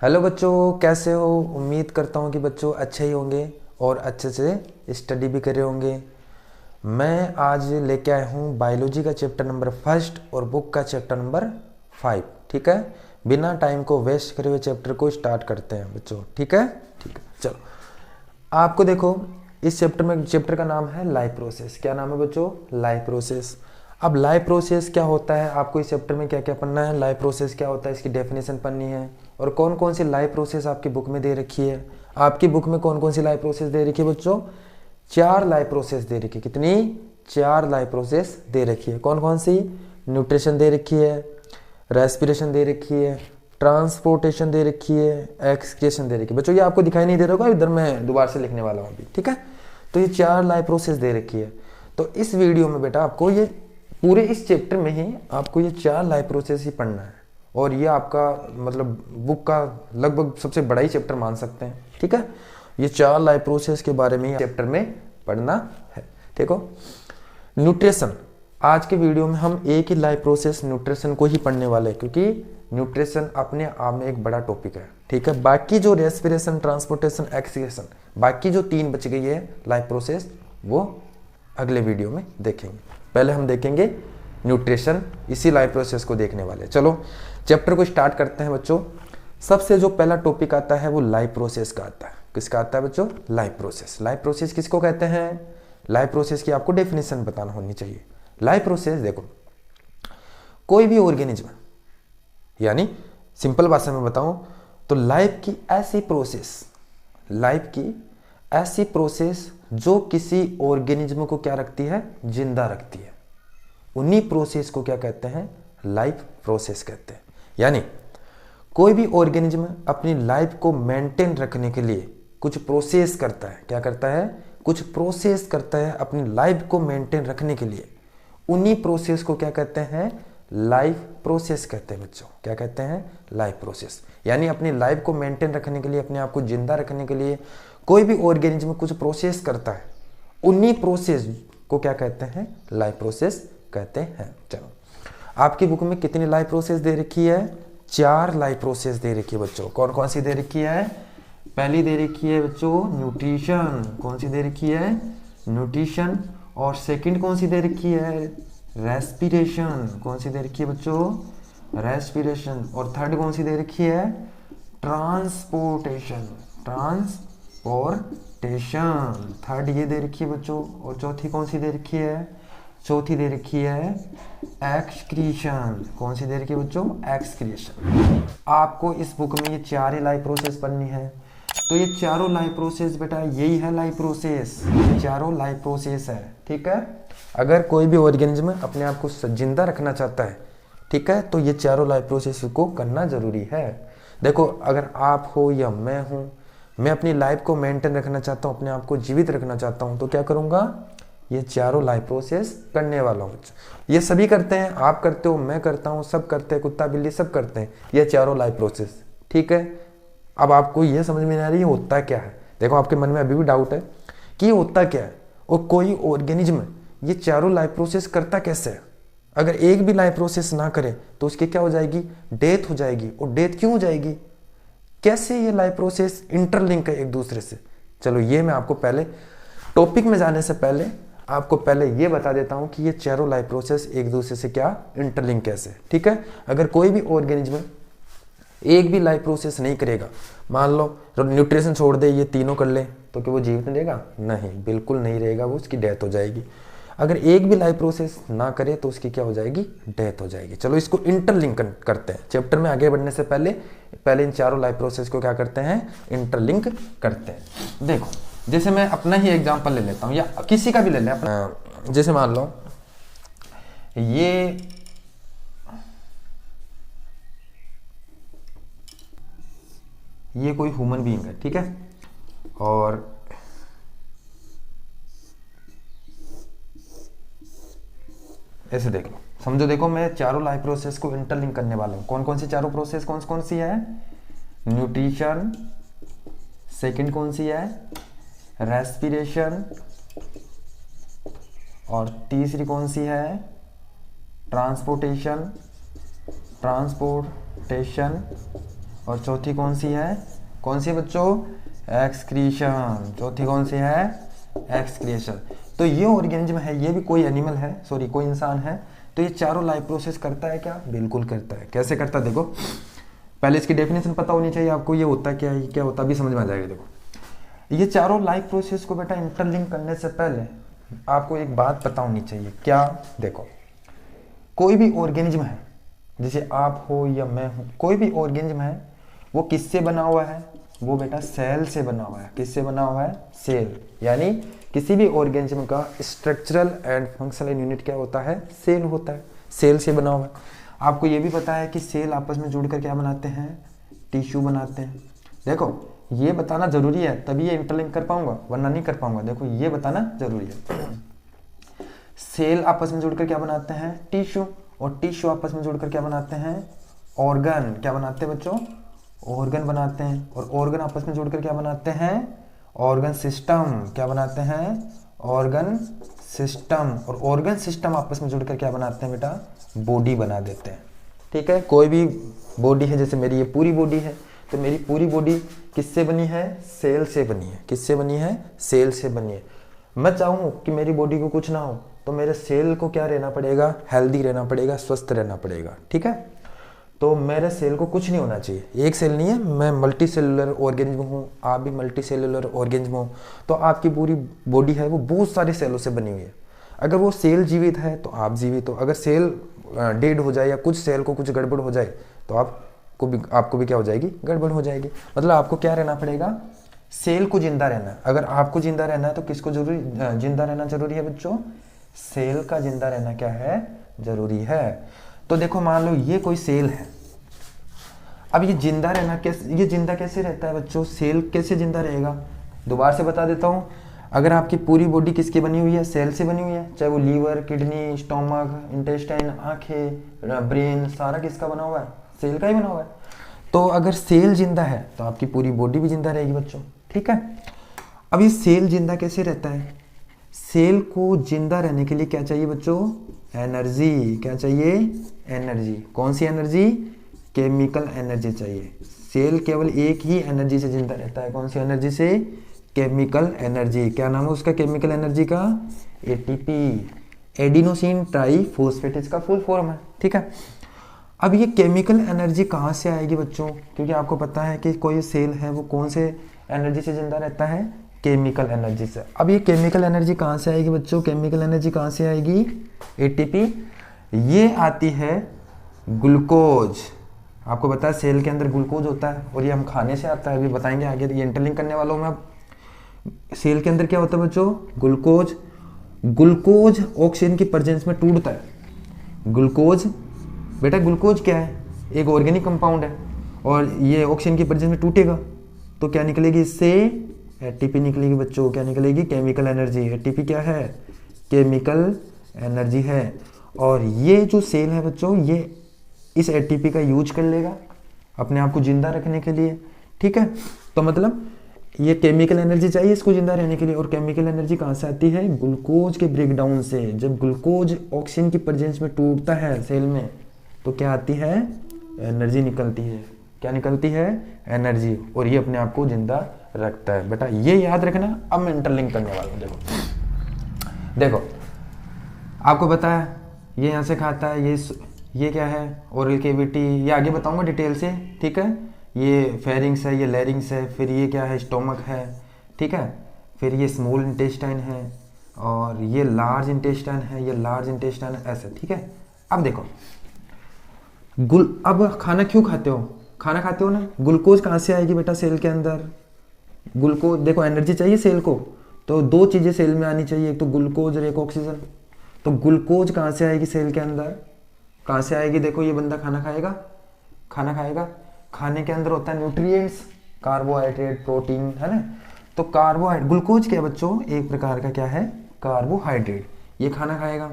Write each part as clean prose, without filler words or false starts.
Hello बच्चों, कैसे हो? उम्मीद करता हूँ कि बच्चों अच्छे ही होंगे और अच्छे से स्टडी भी कर रहे होंगे। मैं आज लेके आया हूँ बायोलॉजी का चैप्टर नंबर फर्स्ट और बुक का चैप्टर नंबर 5। ठीक है, बिना टाइम को वेस्ट करे हुए चैप्टर को स्टार्ट करते हैं बच्चों। ठीक है, ठीक है, चलो। आपको देखो, इस चैप्टर का नाम है लाइफ प्रोसेस। क्या नाम है बच्चों? Life process. अब लाइफ प्रोसेस क्या होता है, आपको इस चैप्टर में क्या क्या पढ़ना है। लाइफ प्रोसेस क्या होता है, इसकी डेफिनेशन पढ़नी है। और कौन कौन सी लाइफ प्रोसेस आपकी बुक में दे रखी है। आपकी बुक में कौन कौन सी लाइफ प्रोसेस दे रखी है बच्चों? 4 लाइफ प्रोसेस दे रखी है। कितनी? 4 लाइफ प्रोसेस दे रखी है। कौन कौन सी? न्यूट्रिशन दे रखी है, रेस्पिरेशन दे रखी है, ट्रांसपोर्टेशन दे रखी है, एक्सक्रिएशन दे रखी है। बच्चों ये आपको दिखाई नहीं दे रहा होगा, इधर मैं दोबारा से लिखने वाला हूँ अभी। ठीक है, तो ये 4 लाइफ प्रोसेस दे रखी है। तो इस वीडियो में बेटा आपको ये पूरे इस चैप्टर में ही आपको ये 4 लाइफ प्रोसेस ही पढ़ना है। और ये आपका मतलब बुक का लगभग सबसे बड़ा ही चैप्टर मान सकते हैं। ठीक है, ये 4 लाइफ प्रोसेस के बारे में ही चैप्टर में पढ़ना है। देखो, न्यूट्रिशन। आज के वीडियो में हम एक ही लाइफ प्रोसेस न्यूट्रिशन को ही पढ़ने वाले हैं, क्योंकि न्यूट्रिशन अपने आप में एक बड़ा टॉपिक है। ठीक है, बाकी जो रेस्पिरेशन, ट्रांसपोर्टेशन, एक्सक्रीशन, बाकी जो 3 बच गई है लाइफ प्रोसेस, वो अगले वीडियो में देखेंगे। पहले हम देखेंगे न्यूट्रिशन, इसी लाइफ प्रोसेस को देखने वाले। चलो चैप्टर को स्टार्ट करते हैं बच्चों। सबसे जो पहला टॉपिक आता है वो लाइफ प्रोसेस का आता है। किसका आता है बच्चों? Life process. लाइफ प्रोसेस किसको कहते हैं? लाइफ प्रोसेस की आपको डेफिनेशन बताना होनी चाहिए। लाइफ प्रोसेस देखो, कोई भी ऑर्गेनिज्म, यानी सिंपल भाषा में बताऊं तो लाइफ की ऐसी प्रोसेस जो किसी ऑर्गेनिज्म को क्या रखती है? जिंदा रखती है। उन्हीं प्रोसेस को क्या कहते हैं? लाइफ प्रोसेस कहते हैं। यानी कोई भी ऑर्गेनिज्म अपनी लाइफ को मेंटेन रखने के लिए कुछ प्रोसेस करता है। क्या करता है? कुछ प्रोसेस करता है अपनी लाइफ को मेंटेन रखने के लिए। उन्हीं प्रोसेस को क्या कहते हैं? लाइफ प्रोसेस कहते हैं बच्चों। क्या कहते हैं? Life process. यानी अपनी लाइफ को मेंटेन रखने के लिए, अपने आप को जिंदा रखने के लिए कोई भी ऑर्गेनिज्म कुछ प्रोसेस करता है। उन्हीं प्रोसेस को क्या कहते हैं? लाइफ प्रोसेस कहते हैं। चलो, आपकी बुक में कितनी लाइफ प्रोसेस दे रखी है? 4 लाइफ प्रोसेस दे रखी है बच्चों। कौन कौन सी दे रखी है? पहली दे रखी है बच्चों न्यूट्रिशन। कौन सी दे रखी है? न्यूट्रिशन। और सेकंड कौन सी दे रखी है? रेस्पिरेशन। कौन सी दे रखी है बच्चों? रेस्पिरेशन। और थर्ड कौन सी दे रखी है? ट्रांसपोर्टेशन। ट्रांसपोर्टेशन थर्ड ये दे रखी है बच्चों। और चौथी कौन सी दे रखी है? चौथी दे रखी है एक्सक्रीशन। कौन सी दे रखी है बच्चों? एक्सक्रीशन। आपको इस बुक में ये 4 ही लाइफ प्रोसेस पढ़नी है। तो ये चारों लाइफ प्रोसेस बेटा यही है लाइफ प्रोसेस। ये चारों लाइफ प्रोसेस है। ठीक है, अगर कोई भी ऑर्गेनिज्म अपने आप को जिंदा रखना चाहता है, ठीक है, तो ये चारों लाइफ प्रोसेस को करना जरूरी है। देखो, अगर आप हो या मैं हूं, मैं अपनी लाइफ को मेंटेन रखना चाहता हूं, अपने आप को जीवित रखना चाहता हूं, तो क्या करूंगा? ये चारों लाइफ प्रोसेस करने वाला हूं। ये सभी करते हैं, आप करते हो, मैं करता हूं, सब करते हैं, कुत्ता बिल्ली सब करते हैं, ये चारों लाइफ प्रोसेस। ठीक है, अब आपको ये समझ में नहीं आ रही है होता क्या है। देखो, आपके मन में अभी भी डाउट है कि ये होता क्या है, और कोई ऑर्गेनिज्म ये चारों लाइफ प्रोसेस करता कैसे है। अगर एक भी लाइफ प्रोसेस ना करे तो उसकी क्या हो जाएगी? डेथ हो जाएगी। और डेथ क्यों हो जाएगी? कैसे ये लाइफ प्रोसेस इंटरलिंक है एक दूसरे से। चलो, ये मैं आपको पहले टॉपिक में जाने से पहले आपको पहले ये बता देता हूं कि ये चारों लाइफ प्रोसेस एक दूसरे से क्या इंटरलिंक कैसे। ठीक है, अगर कोई भी ऑर्गेनिज्म एक भी लाइफ प्रोसेस नहीं करेगा, मान लो न्यूट्रिशन छोड़ दे, ये तीनों कर ले, तो क्या वो जीवित रहेगा? नहीं, बिल्कुल नहीं रहेगा, वो उसकी डेथ हो जाएगी। अगर एक भी लाइफ प्रोसेस ना करे तो उसकी क्या हो जाएगी? डेथ हो जाएगी। चलो, इसको इंटरलिंक करते हैं। चैप्टर में आगे बढ़ने से पहले इन चारों लाइफ प्रोसेस को क्या करते हैं? इंटरलिंक करते हैं। देखो, जैसे मैं अपना ही एग्जांपल ले लेता हूं, या किसी का भी ले लें अपना। जैसे मान लो ये कोई ह्यूमन बीइंग है। ठीक है, और ऐसे देख लो, समझो, देखो, मैं चारों लाइफ प्रोसेस को इंटरलिंक करने वाला हूं। कौन कौन सी चारों प्रोसेस कौन कौन सी है? न्यूट्रिशन। सेकंड कौन सी है? रेस्पिरेशन। और तीसरी कौन सी है? ट्रांसपोर्टेशन। और चौथी कौन सी है बच्चों? एक्सक्रीशन। चौथी कौन सी है? एक्सक्रीशन। तो ये ऑर्गेनिज्म है, ये भी कोई एनिमल है, सॉरी कोई इंसान है, तो ये चारों लाइफ प्रोसेस करता है क्या? बिल्कुल करता है। कैसे करता है देखो, पहले इसकी डेफिनेशन पता होनी चाहिए आपको, ये होता क्या है, क्या होता, भी समझ में आ जाएगा। देखो ये चारों लाइफ प्रोसेस को बेटा इंटरलिंक करने से पहले आपको एक बात पता होनी चाहिए। क्या? देखो कोई भी ऑर्गेनिज्म है, जैसे आप हो या मैं हूं, कोई भी ऑर्गेनिज्म है वो किससे बना हुआ है? वो बेटा सेल से बना हुआ है। किससे बना हुआ है? सेल। यानी किसी भी ऑर्गेनिज्म का स्ट्रक्चरल एंड फंक्शनल यूनिट क्या होता है? सेल होता है। सेल से बना हुआ है। आपको ये भी पता है कि सेल आपस में जुड़कर क्या बनाते हैं? टिश्यू बनाते हैं। देखो ये बताना जरूरी है, तभी ये इंटरलिंक कर पाऊंगा, वरना नहीं कर पाऊंगा। देखो ये बताना जरूरी है। सेल आपस में जुड़कर क्या बनाते हैं? टिश्यू। और टिश्यू आपस में जुड़कर क्या बनाते हैं? ऑर्गन। क्या बनाते हैं बच्चों? ऑर्गन बनाते हैं। और ऑर्गन आपस में जुड़कर क्या बनाते हैं? Organ system. क्या बनाते हैं? Organ system. और ऑर्गन सिस्टम आपस में जुड़कर क्या बनाते हैं बेटा? बॉडी बना देते हैं। ठीक है, कोई भी बॉडी है, जैसे मेरी ये पूरी बॉडी है, तो मेरी पूरी बॉडी किससे बनी है? सेल से बनी है। किससे बनी है? सेल से बनी है। मैं चाहूँ कि मेरी बॉडी को कुछ ना हो, तो मेरे सेल को क्या रहना पड़ेगा? हेल्दी रहना पड़ेगा, स्वस्थ रहना पड़ेगा। ठीक है, तो मेरे सेल को कुछ नहीं होना चाहिए। एक सेल नहीं है, मैं मल्टी सेलुलर ऑर्गेनिज्म हूँ, आप भी मल्टी सेलुलर ऑर्गेनिज्म हो, तो आपकी पूरी बॉडी है वो बहुत सारे सेलों से बनी हुई है। अगर वो सेल जीवित है तो आप जीवित हो, अगर सेल डेड हो जाए या कुछ सेल को कुछ गड़बड़ हो जाए तो आपको भी क्या हो जाएगी? गड़बड़ हो जाएगी। मतलब आपको क्या रहना पड़ेगा? सेल को जिंदा रहना है। अगर आपको जिंदा रहना है तो किसको जिंदा रहना जरूरी है बच्चों? सेल का जिंदा रहना क्या है? जरूरी है। तो देखो मान लो ये कोई सेल है, अब ये जिंदा रहना कैसे, ये जिंदा कैसे रहता है बच्चों? सेल कैसे जिंदा रहेगा? दोबारा से बता देता हूँ। अगर आपकी पूरी बॉडी किसकी बनी हुई है? सेल से बनी हुई है, चाहे वो लीवर, किडनी, स्टोमक, इंटेस्टाइन, आंखें, ब्रेन, सारा किसका बना हुआ है? सेल का ही बना हुआ है। तो अगर सेल जिंदा है तो आपकी पूरी बॉडी भी जिंदा रहेगी बच्चों। ठीक है, अब ये सेल जिंदा कैसे रहता है? सेल को जिंदा रहने के लिए क्या चाहिए बच्चों? एनर्जी। क्या चाहिए? एनर्जी। कौन सी एनर्जी? केमिकल एनर्जी चाहिए। सेल केवल एक ही एनर्जी से जिंदा रहता है। कौन सी एनर्जी से? Chemical energy. क्या नाम है उसका केमिकल एनर्जी का? एटीपी, एडिनोसिन ट्राइफॉस्फेट इसका फुल फॉर्म है। ठीक है, अब ये केमिकल एनर्जी कहाँ से आएगी बच्चों? क्योंकि आपको पता है कि कोई सेल है वो कौन से एनर्जी से जिंदा रहता है? केमिकल एनर्जी से। अब ये केमिकल एनर्जी कहाँ से आएगी बच्चों? केमिकल एनर्जी कहाँ से आएगी? एटीपी। ये आती है ग्लूकोज। आपको पता है सेल के अंदर ग्लूकोज होता है और ये हम खाने से आता है, अभी बताएंगे आगे, ये इंटरलिंक करने वाला हूँ मैं। अब सेल के अंदर क्या होता है बच्चों? ग्लूकोज। ग्लूकोज ऑक्सीजन की प्रेजेंस में टूटता है। ग्लूकोज बेटा, ग्लूकोज क्या है? एक ऑर्गेनिक कंपाउंड है और ये ऑक्सीजन की प्रेजेंस में टूटेगा तो क्या निकलेगी इससे? एटीपी निकलेगी बच्चों। क्या निकलेगी? Chemical energy. एटीपी क्या है? केमिकल एनर्जी है। और ये जो सेल है बच्चों, ये इस एटीपी का यूज कर लेगा अपने आप को जिंदा रखने के लिए। ठीक है, तो मतलब ये केमिकल एनर्जी चाहिए इसको जिंदा रहने के लिए। और केमिकल एनर्जी कहाँ से आती है? ग्लूकोज के ब्रेकडाउन से। जब ग्लूकोज ऑक्सीजन की प्रेजेंस में टूटता है सेल में तो क्या आती है? एनर्जी निकलती है। क्या निकलती है? एनर्जी। और ये अपने आप को जिंदा रखता है। बेटा ये याद रखना। अब मैं इंटरलिंक करने वाला हूँ। देखो आपको पता है ये यहाँ से खाता है, ये क्या है? Oral cavity. ये आगे बताऊंगा डिटेल से। ठीक है, ये फेरिंग्स है, ये लैरिंग्स है, फिर ये क्या है? स्टोमक है। ठीक है, फिर ये स्मॉल इंटेस्टाइन है और ये लार्ज इंटेस्टाइन है, ये लार्ज इंटेस्टाइन है, ऐसे। ठीक है, अब देखो अब खाना क्यों खाते हो? खाना खाते हो ना, ग्लूकोज कहाँ से आएगी बेटा सेल के अंदर? ग्लूकोज, देखो एनर्जी चाहिए सेल को तो दो चीजें सेल में आनी चाहिए, एक तो ग्लूकोज और एक ऑक्सीजन। तो ग्लूकोज कहाँ से आएगी सेल के अंदर? कहाँ से आएगी? देखो ये बंदा खाना खाएगा, खाने के अंदर होता है न्यूट्रिएंट्स, कार्बोहाइड्रेट, प्रोटीन, है ना। तो कार्बोहाइड्रेट, ग्लूकोज क्या है बच्चों? एक प्रकार का क्या है? कार्बोहाइड्रेट। ये खाना खाएगा,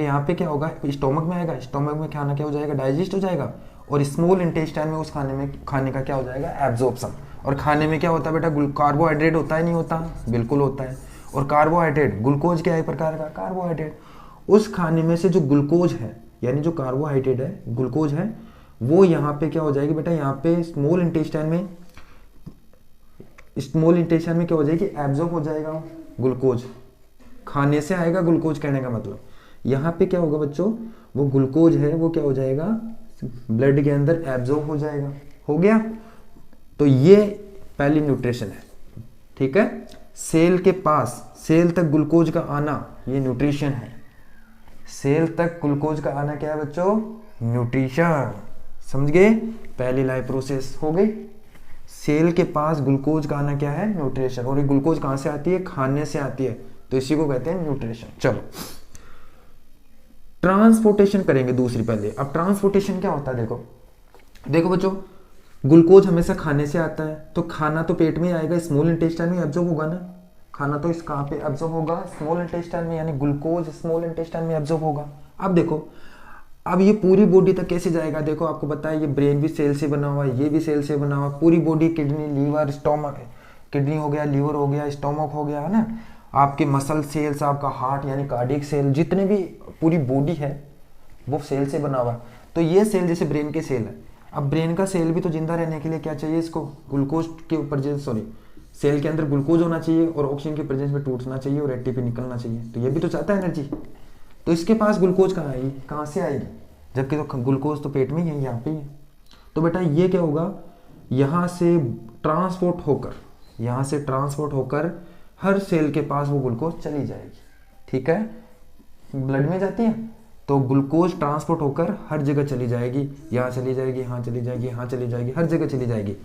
यहाँ पे क्या होगा? स्टोमक में आएगा, स्टोमक में खाना क्या हो जाएगा? डाइजेस्ट हो जाएगा। और स्मॉल इंटेस्टाइन में उस खाने का क्या हो जाएगा? एब्जॉर्प्शन। और खाने में क्या होता है बेटा? कार्बोहाइड्रेट होता है, नहीं होता? बिल्कुल होता है। और कार्बोहाइड्रेट, ग्लूकोज क्या है? एक प्रकार का कार्बोहाइड्रेट। उस खाने में से जो ग्लूकोज है, यानी जो कार्बोहाइड्रेट है, ग्लूकोज है, वो यहाँ पे क्या हो जाएगी बेटा, यहाँ पे स्मॉल इंटेस्टाइन में क्या हो जाएगी, एब्जॉर्ब हो जाएगा ग्लूकोज, खाने से आएगा ग्लूकोज, कहने का मतलब यहाँ पे क्या होगा बच्चों, वो ग्लूकोज है वो क्या हो जाएगा, ब्लड के अंदर एब्जॉर्ब हो जाएगा। हो गया, तो ये पहली न्यूट्रिशन है, ठीक है। सेल के पास, सेल तक ग्लूकोज का आना ये न्यूट्रिशन है। सेल तक ग्लूकोज का आना क्या है बच्चों, न्यूट्रिशन। समझ गए, पहली लाइफ प्रोसेस हो गई। सेल के पास ग्लूकोज का आना क्या है, न्यूट्रिशन। और ये ग्लूकोज कहां से आती है, खाने से आती है, तो इसी को कहते हैं न्यूट्रिशन। चलो ट्रांसपोर्टेशन करेंगे दूसरी पहले। अब ट्रांसपोर्टेशन क्या होता है, देखो बच्चों, ग्लूकोज हमेशा खाने से आता है, तो खाना तो पेट में आएगा, स्मॉल इंटेस्टाइन में एब्जॉर्ब होगा ना, खाना तो इस कहाँ पे एब्जॉर्ब होगा, स्मॉल इंटेस्टाइन में, यानी ग्लूकोज स्मॉल इंटेस्टाइन में एब्जॉर्ब होगा। अब देखो, अब ये पूरी बॉडी तक कैसे जाएगा, देखो आपको पता है ये ब्रेन भी सेल से बना हुआ है, ये भी सेल से बना हुआ है, पूरी body, kidney, liver, stomach, kidney हो गया, लीवर हो गया, स्टोमक हो गया, है ना, आपके मसल सेल्स, आपका हार्ट यानी कार्डियक सेल, जितने भी पूरी बॉडी है वो सेल से बना हुआ है। तो ये सेल जैसे ब्रेन के सेल है, अब ब्रेन का सेल भी तो जिंदा रहने के लिए क्या चाहिए, इसको ग्लूकोज के प्रेजेंस, सेल के अंदर ग्लूकोज होना चाहिए और ऑक्सीजन के प्रेजेंस में टूटना चाहिए और एटीपी निकलना चाहिए, तो ये भी तो चाहता है एनर्जी। तो इसके पास ग्लूकोज कहाँ आएगी, कहाँ से आएगी, जबकि तो ग्लूकोज तो पेट में ही है, यहाँ पे ही है। तो बेटा ये क्या होगा, यहाँ से ट्रांसपोर्ट होकर हर सेल के पास वो ग्लूकोज चली जाएगी, ठीक है। ब्लड में जाती है तो ग्लूकोज ट्रांसपोर्ट होकर हर जगह चली जाएगी, यहाँ चली जाएगी, यहाँ चली जाएगी, यहाँ चली जाएगी, हर जगह चली जाएगी।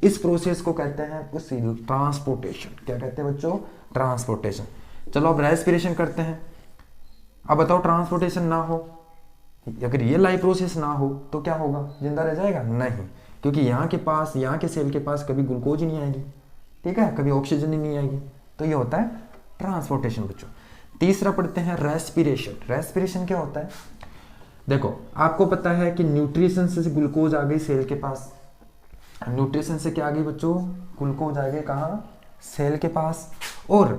इस प्रोसेस को कहते हैं उस ट्रांसपोर्टेशन। क्या कहते हैं बच्चों, ट्रांसपोर्टेशन। चलो अब रेस्पिरेशन करते हैं। अब बताओ ट्रांसपोर्टेशन ना हो, अगर ये लाइफ प्रोसेस ना हो तो क्या होगा, जिंदा रह जाएगा, नहीं, क्योंकि यहाँ के सेल के पास कभी ग्लूकोज ही नहीं आएगी, ठीक है, कभी ऑक्सीजन ही नहीं आएगी, तो ये होता है ट्रांसपोर्टेशन बच्चों। तीसरा पढ़ते हैं रेस्पिरेशन। रेस्पिरेशन क्या होता है, देखो आपको पता है कि न्यूट्रिशन से ग्लूकोज आ गई सेल के पास, न्यूट्रिशन से क्या आ गई बच्चों, ग्लूकोज आ गई कहाँ, सेल के पास, और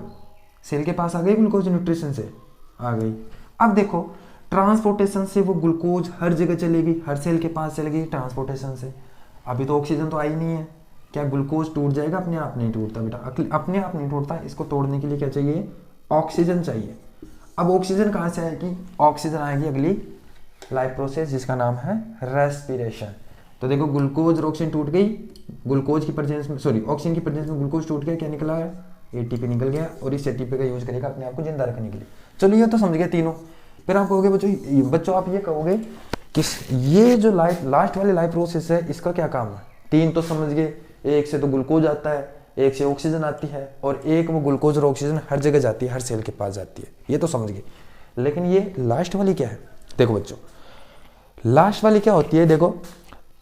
सेल के पास आ गई ग्लूकोज, न्यूट्रिशन से आ गई। अब देखो ट्रांसपोर्टेशन से वो ग्लूकोज हर जगह चलेगी, हर सेल के पास चलेगी ट्रांसपोर्टेशन से। अभी तो ऑक्सीजन तो आई नहीं है, क्या ग्लूकोज टूट जाएगा, अपने आप नहीं टूटता बेटा, अपने आप नहीं टूटता, इसको तोड़ने के लिए क्या चाहिए, ऑक्सीजन चाहिए। अब ऑक्सीजन कहाँ से आएगी, ऑक्सीजन आएगी अगली लाइफ प्रोसेस जिसका नाम है रेस्पिरेशन। तो देखो ग्लूकोज और ऑक्सीजन टूट गई, ग्लूकोज की प्रेजेंस में, ऑक्सीजन की प्रेजेंस में ग्लूकोज टूट गया, क्या निकला है, एटीपी निकल गया, और इस एटीपी का यूज करेगा अपने आप को जिंदा रखने के लिए। चलो ये तो समझ गए तीनों। फिर आप कहोगे बच्चों आप ये कहोगे कि ये जो लास्ट वाली लाइफ प्रोसेस है इसका क्या काम है, तीन तो समझ गए, एक से तो ग्लूकोज आता है, एक से ऑक्सीजन आती है, और एक वो ग्लूकोज और ऑक्सीजन हर जगह जाती है, हर सेल के पास जाती है, ये तो समझ गए। लेकिन ये लास्ट वाली क्या है, देखो बच्चों लास्ट वाली क्या होती है, देखो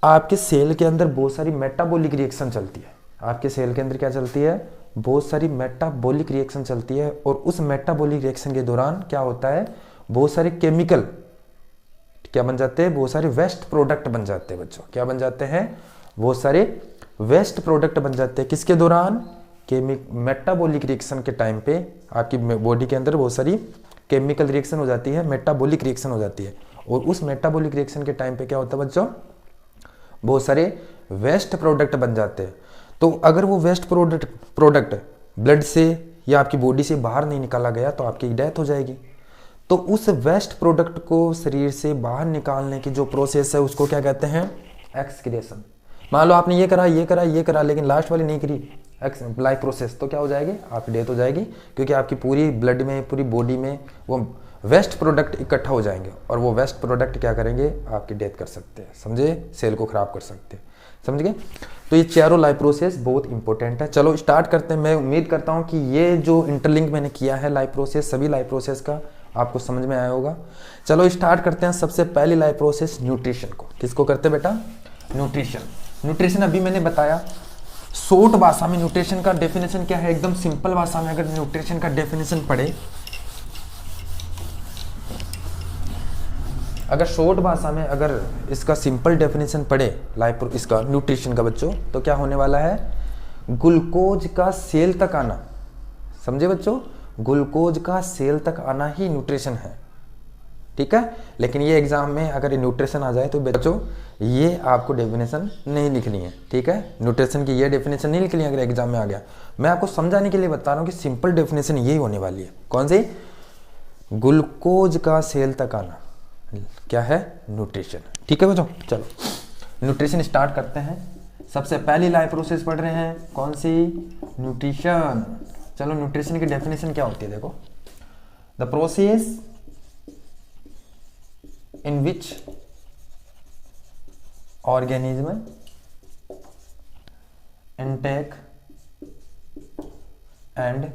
आपके सेल के अंदर बहुत सारी मेटाबॉलिक रिएक्शन चलती है, आपके सेल के अंदर क्या चलती है, बहुत सारी मेटाबॉलिक रिएक्शन चलती है, और उस मेटाबॉलिक रिएक्शन के दौरान क्या होता है, बहुत सारे केमिकल क्या बन जाते हैं, बहुत सारे वेस्ट प्रोडक्ट बन जाते हैं बच्चों, क्या बन जाते हैं, बहुत सारे वेस्ट प्रोडक्ट बन जाते हैं, किसके दौरान, मेटाबॉलिक रिएक्शन के टाइम पे आपकी बॉडी के अंदर बहुत सारी केमिकल रिएक्शन हो जाती है, मेटाबॉलिक रिएक्शन हो जाती है, और उस मेटाबॉलिक रिएक्शन के टाइम पे क्या होता है बच्चों, बहुत सारे वेस्ट प्रोडक्ट बन जाते हैं। तो अगर वो वेस्ट प्रोडक्ट ब्लड से या आपकी बॉडी से बाहर नहीं निकाला गया तो आपकी डेथ हो जाएगी। तो उस वेस्ट प्रोडक्ट को शरीर से बाहर निकालने की जो प्रोसेस है उसको क्या कहते हैं, एक्सक्रीशन। मान लो आपने ये करा लेकिन लास्ट वाली नहीं करी लाइफ प्रोसेस, तो क्या हो जाएगी, आपकी डेथ हो जाएगी, क्योंकि आपकी पूरी ब्लड में, पूरी बॉडी में वो वेस्ट प्रोडक्ट इकट्ठा हो जाएंगे, और वो वेस्ट प्रोडक्ट क्या करेंगे, आपकी डेथ कर सकते हैं, समझे, सेल को खराब कर सकते हैं, समझ गए। तो ये चारों लाइफ प्रोसेस बहुत इंपॉर्टेंट है। चलो स्टार्ट करते हैं। मैं उम्मीद करता हूँ कि ये जो इंटरलिंक मैंने किया है लाइफ प्रोसेस, सभी लाइफ प्रोसेस का आपको समझ में आया होगा। चलो स्टार्ट करते हैं। सबसे पहली लाइफ प्रोसेस न्यूट्रिशन को, किसको करते हैं बेटा, न्यूट्रिशन अभी मैंने बताया। शॉर्ट भाषा में न्यूट्रिशन का डेफिनेशन क्या है, एकदम सिंपल भाषा में अगर न्यूट्रिशन का डेफिनेशन पढ़े, अगर शॉर्ट भाषा में अगर इसका सिंपल डेफिनेशन पढ़े लाइफ इसका न्यूट्रिशन का बच्चों, तो क्या होने वाला है, ग्लूकोज का सेल तक आना, समझे बच्चों, ग्लूकोज का सेल तक आना ही न्यूट्रिशन है। ठीक है। लेकिन ये एग्जाम में अगर न्यूट्रिशन आ जाए तो बच्चों ये आपको डेफिनेशन नहीं लिखनी है, ठीक है। न्यूट्रिशन की ये डेफिनेशन नहीं लिखनी है अगर एग्जाम में आ गया। मैं आपको समझाने के लिए बता रहा हूँ कि सिंपल डेफिनेशन यही होने वाली है। कौन सी? ग्लूकोज का सेल तक आना क्या है? न्यूट्रिशन, ठीक है बच्चों। चलो न्यूट्रिशन स्टार्ट करते हैं। सबसे पहली लाइफ प्रोसेस पढ़ रहे हैं, कौन सी? न्यूट्रिशन। चलो न्यूट्रिशन की डेफिनेशन क्या होती है देखो, the process in which organism intake and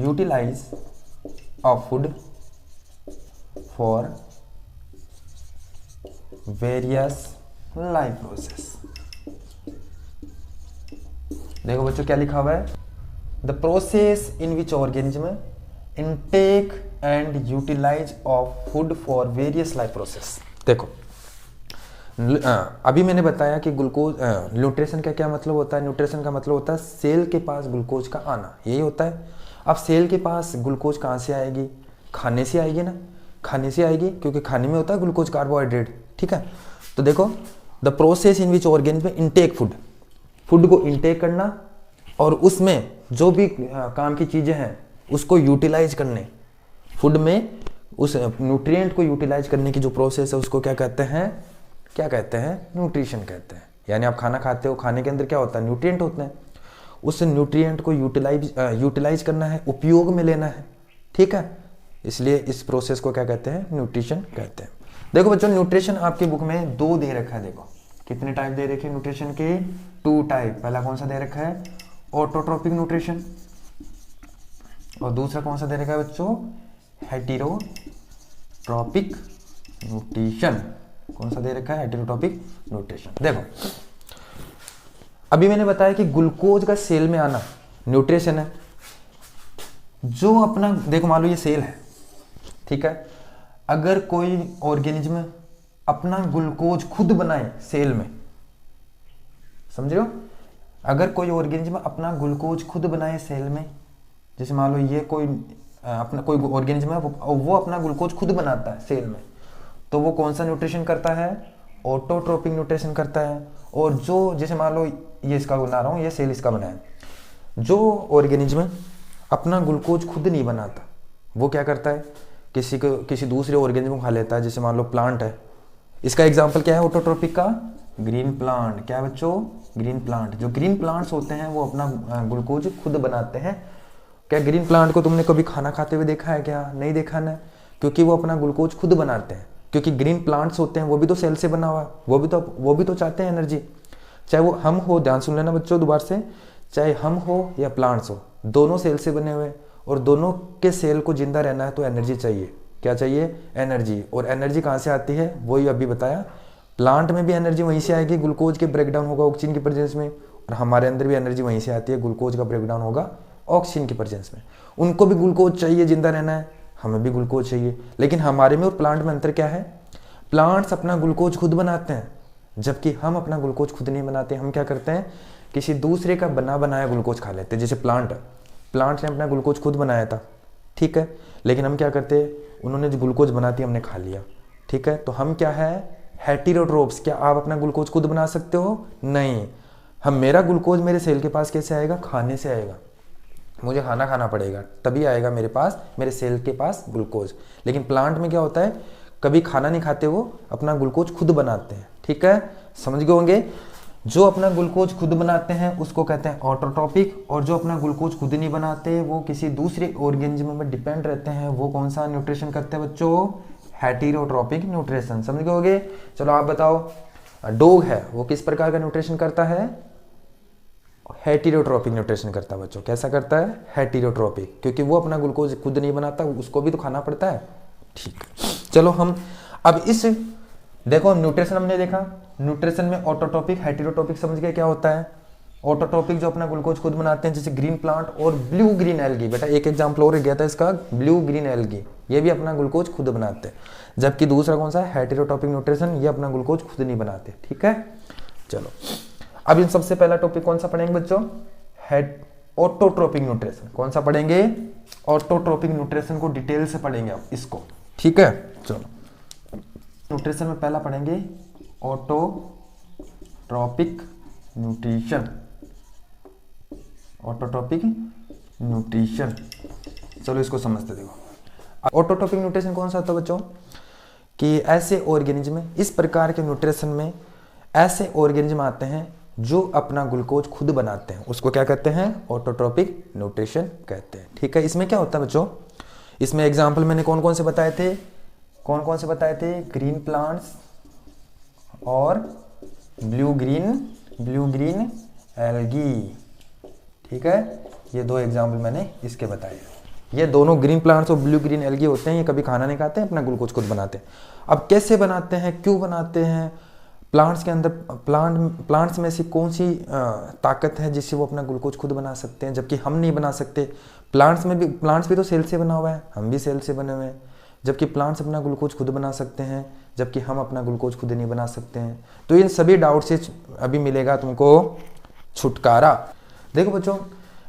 utilize of food for various life process। देखो बच्चों क्या लिखा हुआ है, the process in which organism intake and utilize of food for various life process. देखो अभी मैंने बताया कि ग्लूकोज न्यूट्रिशन का क्या मतलब होता है। न्यूट्रिशन का मतलब होता है सेल के पास ग्लूकोज का आना, यही होता है। अब सेल के पास ग्लूकोज कहाँ से आएगी? खाने से आएगी ना, खाने से आएगी, क्योंकि खाने में होता है ग्लूकोज, कार्बोहाइड्रेट, ठीक है। तो देखो the process in which organism intake food, food को इनटेक करना और उसमें जो भी काम की चीज़ें हैं उसको यूटिलाइज करने, फूड में उस न्यूट्रिएंट को यूटिलाइज करने की जो प्रोसेस है उसको क्या कहते हैं? क्या कहते हैं? न्यूट्रिशन कहते हैं। यानी आप खाना खाते हो, खाने के अंदर क्या होता है? न्यूट्रिएंट होते हैं। उस न्यूट्रिएंट को यूटिलाइज करना है, उपयोग में लेना है, ठीक है। इसलिए इस प्रोसेस को क्या कहते हैं? न्यूट्रिशन कहते हैं। देखो बच्चों न्यूट्रिशन आपकी बुक में 2 दे रखा है। देखो कितने टाइप दे रखे न्यूट्रिशन के? 2 टाइप। पहला कौन सा दे रखा है? ऑटोट्रोपिक न्यूट्रिशन, और दूसरा कौन सा दे रखा है बच्चों? Heterotrophic nutrition. कौन सा दे रखा है? Heterotrophic nutrition. देखो अभी मैंने बताया कि ग्लूकोज का सेल में आना न्यूट्रिशन है। जो अपना देखो मान लो ये सेल है, ठीक है। अगर कोई ऑर्गेनिज्म अपना ग्लूकोज खुद बनाए सेल में, समझ रहे हो? अगर कोई ऑर्गेनिज्म अपना ग्लूकोज खुद बनाए सेल में, जैसे मान लो ये कोई अपना कोई ऑर्गेनिज्म है वो अपना ग्लूकोज खुद बनाता है सेल में, तो वो कौन सा न्यूट्रिशन करता है? ऑटोट्रोपिक न्यूट्रिशन करता है। और जो जैसे मान लो ये इसका बना रहा हूँ, ये सेल इसका बना है, जो ऑर्गेनिज्म अपना ग्लूकोज खुद नहीं बनाता वो क्या करता है? किसी दूसरे ऑर्गेनिज्म को खा लेता है। जैसे मान लो प्लांट है, इसका एग्जाम्पल क्या है ऑटोट्रोपिक का? Green plant. क्या बच्चों? Green plant. जो ग्रीन प्लांट्स होते हैं वो अपना ग्लूकोज खुद बनाते हैं। क्या ग्रीन प्लांट को तुमने कभी खाना खाते हुए देखा है? क्या नहीं देखा ना, क्योंकि वो अपना ग्लूकोज खुद बनाते हैं। क्योंकि ग्रीन प्लांट्स होते हैं वो भी तो सेल से बना हुआ है, वो भी तो चाहते हैं एनर्जी। चाहे वो हम हो, ध्यान सुन लेना बच्चों दोबारा से, चाहे हम हो या प्लांट्स हो, दोनों सेल से बने हुए, और दोनों के सेल को जिंदा रहना है तो एनर्जी चाहिए। क्या चाहिए? एनर्जी। और एनर्जी कहाँ से आती है? वही अभी बताया, प्लांट में भी एनर्जी वहीं से आएगी, ग्लूकोज के ब्रेकडाउन होगा ऑक्सीजन की प्रेजेंस में, और हमारे अंदर भी एनर्जी वहीं से आती है, ग्लूकोज का ब्रेकडाउन होगा ऑक्सीजन की प्रेजेंस में। उनको भी ग्लूकोज चाहिए जिंदा रहना है, हमें भी ग्लूकोज चाहिए। लेकिन हमारे में और प्लांट में अंतर क्या है? प्लांट्स अपना ग्लूकोज खुद बनाते हैं, जबकि हम अपना ग्लूकोज खुद नहीं बनाते। हम क्या करते हैं? किसी दूसरे का बना बनाया ग्लूकोज खा लेते हैं। जैसे प्लांट ने अपना ग्लूकोज खुद बनाया था, ठीक है, लेकिन हम क्या करते हैं? उन्होंने जो ग्लूकोज बनाती हमने खा लिया, ठीक है। तो हम क्या है? हेटेरोट्रोप्स। क्या आप अपना ग्लूकोज खुद बना सकते हो? नहीं। मेरा ग्लूकोज मेरे सेल के पास कैसे आएगा? खाने से आएगा। मुझे खाना खाना पड़ेगा तभी आएगा मेरे पास, मेरे सेल के पास ग्लूकोज। लेकिन प्लांट में क्या होता है? कभी खाना नहीं खाते, वो अपना ग्लूकोज खुद बनाते हैं, ठीक है। समझ गए होंगे? जो अपना ग्लूकोज खुद बनाते हैं उसको कहते हैं ऑटोट्रोपिक, और जो अपना ग्लूकोज खुद नहीं बनाते वो किसी दूसरे ऑर्गेनिज्म में डिपेंड रहते हैं, वो कौन सा न्यूट्रिशन करते हैं बच्चों? हेटेरोट्रोपिक न्यूट्रिशन। समझ गए होंगे? चलो आप बताओ, डॉग है वो किस प्रकार का न्यूट्रिशन करता है? हेटेरोट्रोपिक न्यूट्रिशन करता है बच्चों। कैसा करता है? हेटेरोट्रोपिक, क्योंकि वो अपना ग्लूकोज खुद नहीं बनाता, उसको भी तो खाना पड़ता है, ठीक है। चलो हम अब इस देखो न्यूट्रिशन हमने देखा, न्यूट्रिशन में ऑटोट्रोपिक हेटेरोट्रोपिक समझ गए क्या होता है? ऑटोट्रोपिक जो अपना ग्लूकोज खुद बनाते हैं, जैसे ग्रीन प्लांट और ब्लू ग्रीन एल्गी। बेटा एक एग्जांपल और गया था इसका, ब्लू ग्रीन एल्गी, ये भी अपना ग्लूकोज खुद बनाते हैं। जबकि दूसरा कौन सा है? हेटेरोट्रोपिक न्यूट्रिशन, ये अपना ग्लूकोज खुद नहीं बनाते, ठीक है। चलो अब इन सबसे पहला टॉपिक कौन सा पढ़ेंगे बच्चों? Autotrophic nutrition. कौन सा पढ़ेंगे? ऑटोट्रोपिक न्यूट्रिशन को डिटेल से पढ़ेंगे आप इसको, ठीक है। चलो न्यूट्रिशन में पहला पढ़ेंगे ऑटोट्रॉपिक न्यूट्रिशन। ऑटोट्रॉपिक न्यूट्रिशन, चलो इसको समझते देखो। ऑटोट्रॉपिक न्यूट्रिशन कौन सा होता है बच्चों, कि ऐसे ऑर्गेनिज्म, इस प्रकार के न्यूट्रिशन में ऐसे ऑर्गेनिज्म आते हैं जो अपना ग्लूकोज खुद बनाते हैं, उसको क्या कहते हैं, ऑटोट्रॉपिक न्यूट्रिशन कहते हैं। ठीक है, इसमें क्या होता है बच्चों, इसमें एग्जाम्पल मैंने कौन कौन से बताए थे, ग्रीन प्लांट्स और ब्लू ग्रीन एल्गी। ठीक है, ये दो एग्जाम्पल मैंने इसके बताए। ये दोनों ग्रीन प्लांट्स और ब्लू ग्रीन एल्गी होते हैं, ये कभी खाना नहीं खाते हैं, अपना ग्लूकोज खुद बनाते हैं। अब कैसे बनाते हैं, क्यों बनाते हैं, प्लांट्स के अंदर प्लांट्स में ऐसी कौन सी ताकत है जिससे वो अपना ग्लूकोज खुद बना सकते हैं, जबकि हम नहीं बना सकते। प्लांट्स भी तो सेल से बना हुआ है, हम भी सेल से बने हुए हैं, जबकि प्लांट्स अपना ग्लूकोज खुद बना सकते हैं, जबकि हम अपना ग्लूकोज खुद नहीं बना सकते हैं। तो इन सभी डाउट से अभी मिलेगा तुमको छुटकारा। देखो बच्चों,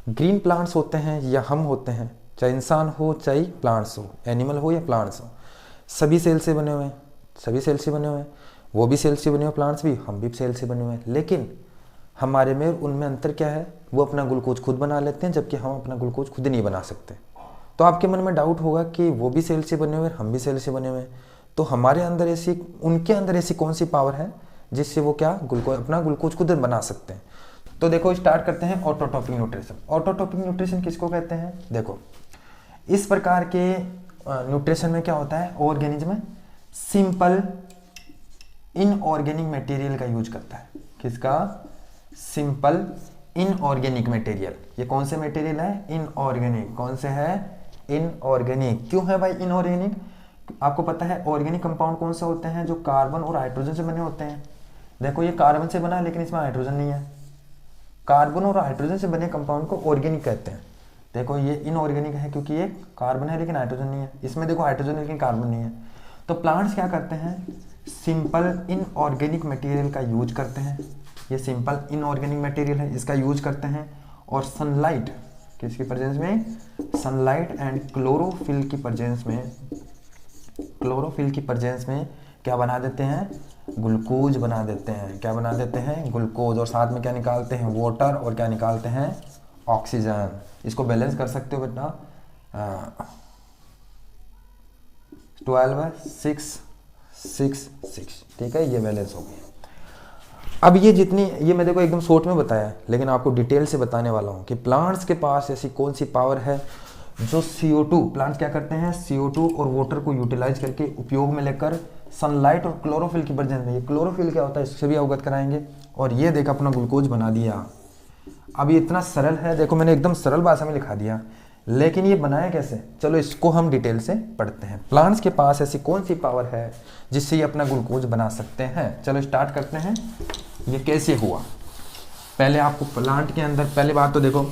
ग्रीन प्लांट्स होते हैं या हम होते हैं, चाहे इंसान हो चाहे प्लांट्स हो, एनिमल हो या प्लांट्स हो, सभी सेल से बने हुए हैं, वो भी सेल से बने हुए, प्लांट्स भी, हम भी सेल से बने हुए हैं। लेकिन हमारे में उनमें अंतर क्या है, वो अपना ग्लूकोज खुद बना लेते हैं, जबकि हम अपना ग्लूकोज खुद नहीं बना सकते। तो आपके मन में डाउट होगा कि वो भी सेल से बने हुए हैं, हम भी सेल से बने हुए हैं, तो हमारे अंदर उनके अंदर ऐसी कौन सी पावर है जिससे वो क्या अपना ग्लूकोज खुद बना सकते हैं। तो देखो स्टार्ट करते हैं ऑटोट्रॉपिक न्यूट्रिशन। ऑटोट्रॉपिक न्यूट्रिशन किसको कहते हैं, देखो इस प्रकार के न्यूट्रिशन में क्या होता है, ऑर्गेनिज्म सिंपल इनऑर्गेनिक मटेरियल का यूज करता है। किसका, सिंपल इनऑर्गेनिक मटेरियल। ये कौन से मटेरियल है, इनऑर्गेनिक। कौन से है, इनऑर्गेनिक। क्यों है भाई इनऑर्गेनिक, आपको पता है ऑर्गेनिक कंपाउंड कौन से होते हैं, जो कार्बन और हाइड्रोजन से बने होते हैं। देखो ये कार्बन से बना है लेकिन इसमें हाइड्रोजन नहीं है। कार्बन और हाइड्रोजन से बने कंपाउंड को ऑर्गेनिक कहते हैं। देखो ये इनऑर्गेनिक है क्योंकि ये कार्बन है लेकिन हाइड्रोजन नहीं है, इसमें देखो हाइड्रोजन है लेकिन कार्बन नहीं है। तो प्लांट्स क्या करते हैं, सिंपल इनऑर्गेनिक मटेरियल का यूज करते हैं। ये सिंपल इनऑर्गेनिक मटेरियल है, इसका यूज करते हैं, और सनलाइट किसकी प्रेजेंस में, सनलाइट एंड क्लोरोफिल की प्रेजेंस में क्या बना देते हैं, ग्लूकोज बना देते हैं। क्या बना देते हैं, ग्लूकोज, और साथ में क्या निकालते हैं, वाटर, और क्या निकालते हैं, ऑक्सीजन। इसको बैलेंस कर सकते हो बेटा, 12 6 6 6। ठीक है, ये बैलेंस हो गया। अब ये मैं देखो एकदम शॉर्ट में बताया, लेकिन आपको डिटेल से बताने वाला हूँ कि प्लांट्स के पास ऐसी कौन सी पावर है जो CO2, प्लांट्स क्या करते हैं, CO2 और वाटर को यूटिलाइज करके उपयोग में लेकर सनलाइट और क्लोरोफिल की प्रेजेंस में, ये क्लोरोफिल क्या होता है इससे भी अवगत कराएंगे। और ये देखो अपना ग्लूकोज बना दिया। अब ये इतना सरल है, देखो मैंने एकदम सरल भाषा में लिखा दिया, लेकिन ये बनाया कैसे, चलो इसको हम डिटेल से पढ़ते हैं। प्लांट्स के पास ऐसी कौन सी पावर है जिससे ये अपना ग्लूकोज बना सकते हैं। चलो स्टार्ट करते हैं, ये कैसे हुआ। पहले आपको प्लांट के अंदर, पहले बात तो देखो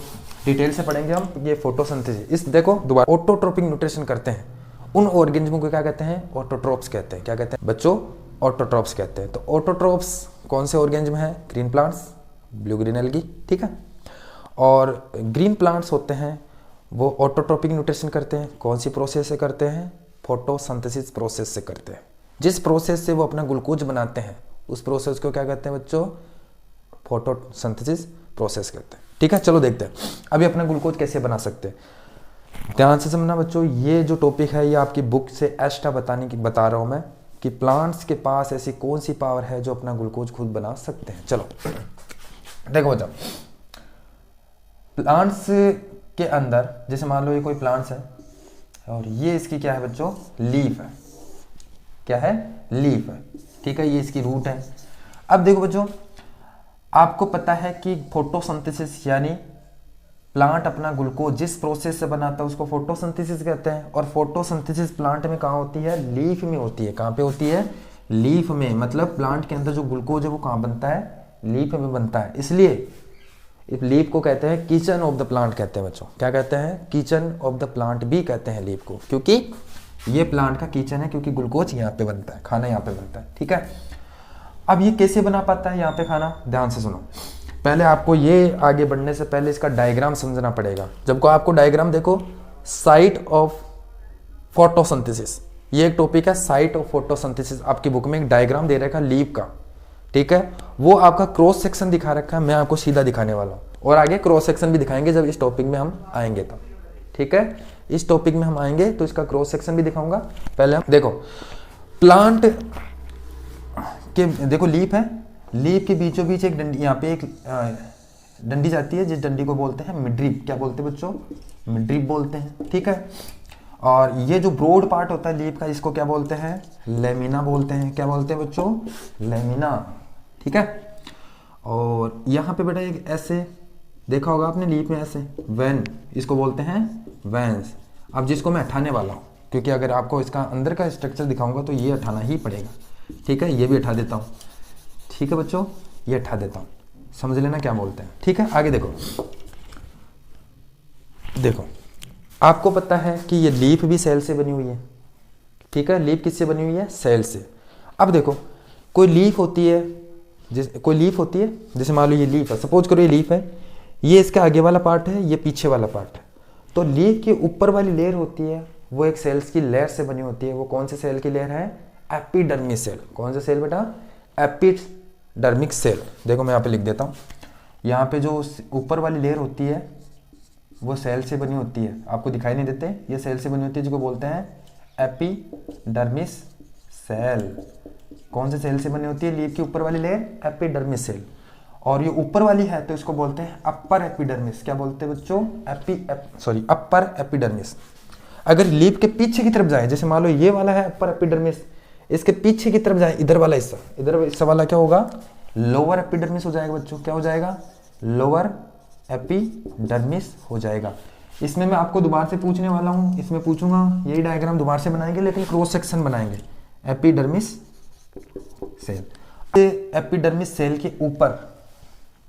डिटेल से पढ़ेंगे हम, ये फोटोसिंथेसिस। इस देखो दोबारा ऑटोट्रोपिक न्यूट्रिशन करते हैं उन ऑर्गेनिज्म को क्या कहते हैं, ऑटोट्रोप्स कहते हैं। क्या कहते हैं बच्चों, ऑटोट्रोप्स कहते हैं। तो ऑटोट्रोप्स कौन से ऑर्गेनिज्म हैं, green plants, blue green algae. ठीक है, और ग्रीन प्लांट्स होते हैं वो ऑटोट्रोपिक न्यूट्रिशन करते हैं। कौन सी प्रोसेस से करते हैं, फोटोसिंथेसिस प्रोसेस से करते हैं। जिस प्रोसेस से वो अपना ग्लूकोज बनाते हैं उस प्रोसेस को क्या कहते हैं बच्चों, फोटोसिंथेसिस प्रोसेस कहते हैं। ठीक है, चलो देखते हैं अभी अपना ग्लूकोज कैसे बना सकते हैं। ध्यान से समझना बच्चों, ये जो टॉपिक है ये आपकी बुक से एक्स्ट्रा बता रहा हूं मैं कि प्लांट्स के पास ऐसी कौन सी पावर है जो अपना ग्लूकोज खुद बना सकते हैं। चलो देखो बच्चों, प्लांट्स के अंदर जैसे मान लो ये कोई प्लांट्स है और ये इसकी क्या है बच्चों, लीफ है। क्या है, लीफ है। ठीक है, ये इसकी रूट है। अब देखो बच्चों, आपको पता है कि फोटोसिंथेसिस यानी प्लांट अपना ग्लूकोज जिस प्रोसेस से बनाता है उसको फोटोसिंथेसिस कहते हैं। और फोटोसिंथेसिस प्लांट में कहाँ होती है, लीफ में होती है। कहाँ पे होती है, लीफ में। मतलब प्लांट के अंदर जो ग्लूकोज है वो कहाँ बनता है, लीफ में बनता है। इसलिए इस लीफ को कहते हैं किचन ऑफ द प्लांट कहते हैं बच्चों। क्या कहते हैं, किचन ऑफ द प्लांट भी कहते हैं लीफ को, क्योंकि ये प्लांट का किचन है, क्योंकि ग्लूकोज यहाँ पे बनता है, खाना यहाँ पे बनता है। ठीक है, अब ये कैसे बना पाता है यहाँ पे खाना, ध्यान से सुनो। पहले आपको ये आगे बढ़ने से पहले इसका डायग्राम समझना पड़ेगा। जब को आपको डायग्राम देखो, साइट ऑफ फोटोसिंथेसिस, ये एक टॉपिक है साइट ऑफ फोटोसिंथेसिस, आपकी बुक में एक डायग्राम दे रखा है लीफ का, ठीक है, वो आपका क्रॉस सेक्शन दिखा रखा है, मैं आपको सीधा दिखाने वाला हूँ और आगे क्रॉस सेक्शन भी दिखाएंगे जब इस टॉपिक में हम आएंगे तब, ठीक है। इस टॉपिक में हम आएंगे तो इसका क्रॉस सेक्शन भी दिखाऊंगा। पहले हम देखो प्लांट के, देखो लीफ है, लीफ के बीचों बीच एक डंडी, यहाँ पे एक डंडी जाती है, जिस डंडी को बोलते हैं मिडरिप, क्या बोलते हैं बच्चों, मिडरिप बोलते हैं, ठीक है। और ये जो ब्रॉड पार्ट होता है लीफ का, इसको क्या बोलते हैं, लेमिना बोलते हैं, क्या बोलते हैं बच्चों, लेमिना, ठीक है। और यहाँ पे बेटा एक ऐसे देखा होगा आपने लीफ में ऐसे वैन, इसको बोलते हैं वैंस। अब जिसको मैं हटाने वाला हूँ, क्योंकि अगर आपको इसका अंदर का स्ट्रक्चर दिखाऊंगा तो ये हटाना ही पड़ेगा, ठीक है। ये भी हटा देता हूँ, ठीक है बच्चों, ये हटा देता हूँ, समझ लेना क्या बोलते हैं, ठीक है। आगे देखो, देखो आपको पता है कि ये लीफ भी सेल से बनी हुई है, ठीक है। लीफ किससे बनी हुई है, सेल से। अब देखो कोई लीफ होती है, कोई लीफ होती है, जैसे मान लो ये लीफ है, सपोज करो ये लीफ है, ये इसका आगे वाला पार्ट है, ये पीछे वाला पार्ट है। तो लीफ के ऊपर वाली लेयर होती है वो एक सेल्स की लेयर से बनी होती है। वो कौन से सेल की लेयर है, एपिडर्मिस सेल। कौन सा सेल बेटा, एपिडर्मिक सेल। देखो मैं यहाँ पे लिख देता हूँ, यहाँ पे जो ऊपर वाली लेयर होती है वो सेल से बनी होती है, आपको दिखाई नहीं देते, ये सेल से बनी होती है, जिसको बोलते हैं एपिडर्मिस सेल। कौन से सेल से बनी होती है, लीफ की ऊपर वाली लेयर, एपिडर्मिस सेल। और ये ऊपर वाली है तो इसको बोलते हैं अपर एपिडर्मिस। क्या बोलते हैं बच्चों, अपर एपिडर्मिस। अगर लीफ के पीछे की तरफ जाए, जैसे मान लो ये वाला है अपर एपिडर्मिस, इसके पीछे की तरफ जाए, इधर वाला हिस्सा, इधर हिस्सा वाला क्या होगा, लोअर एपिडर्मिस हो जाएगा बच्चों। क्या हो जाएगा, लोअर एपिडर्मिस हो जाएगा। इसमें मैं आपको दोबारा से पूछने वाला हूं, इसमें पूछूंगा, यही डायग्राम दोबारा से बनाएंगे लेकिन क्रॉस सेक्शन बनाएंगे, एपिडर्मिस सेल। एपिडर्मिस सेल के ऊपर,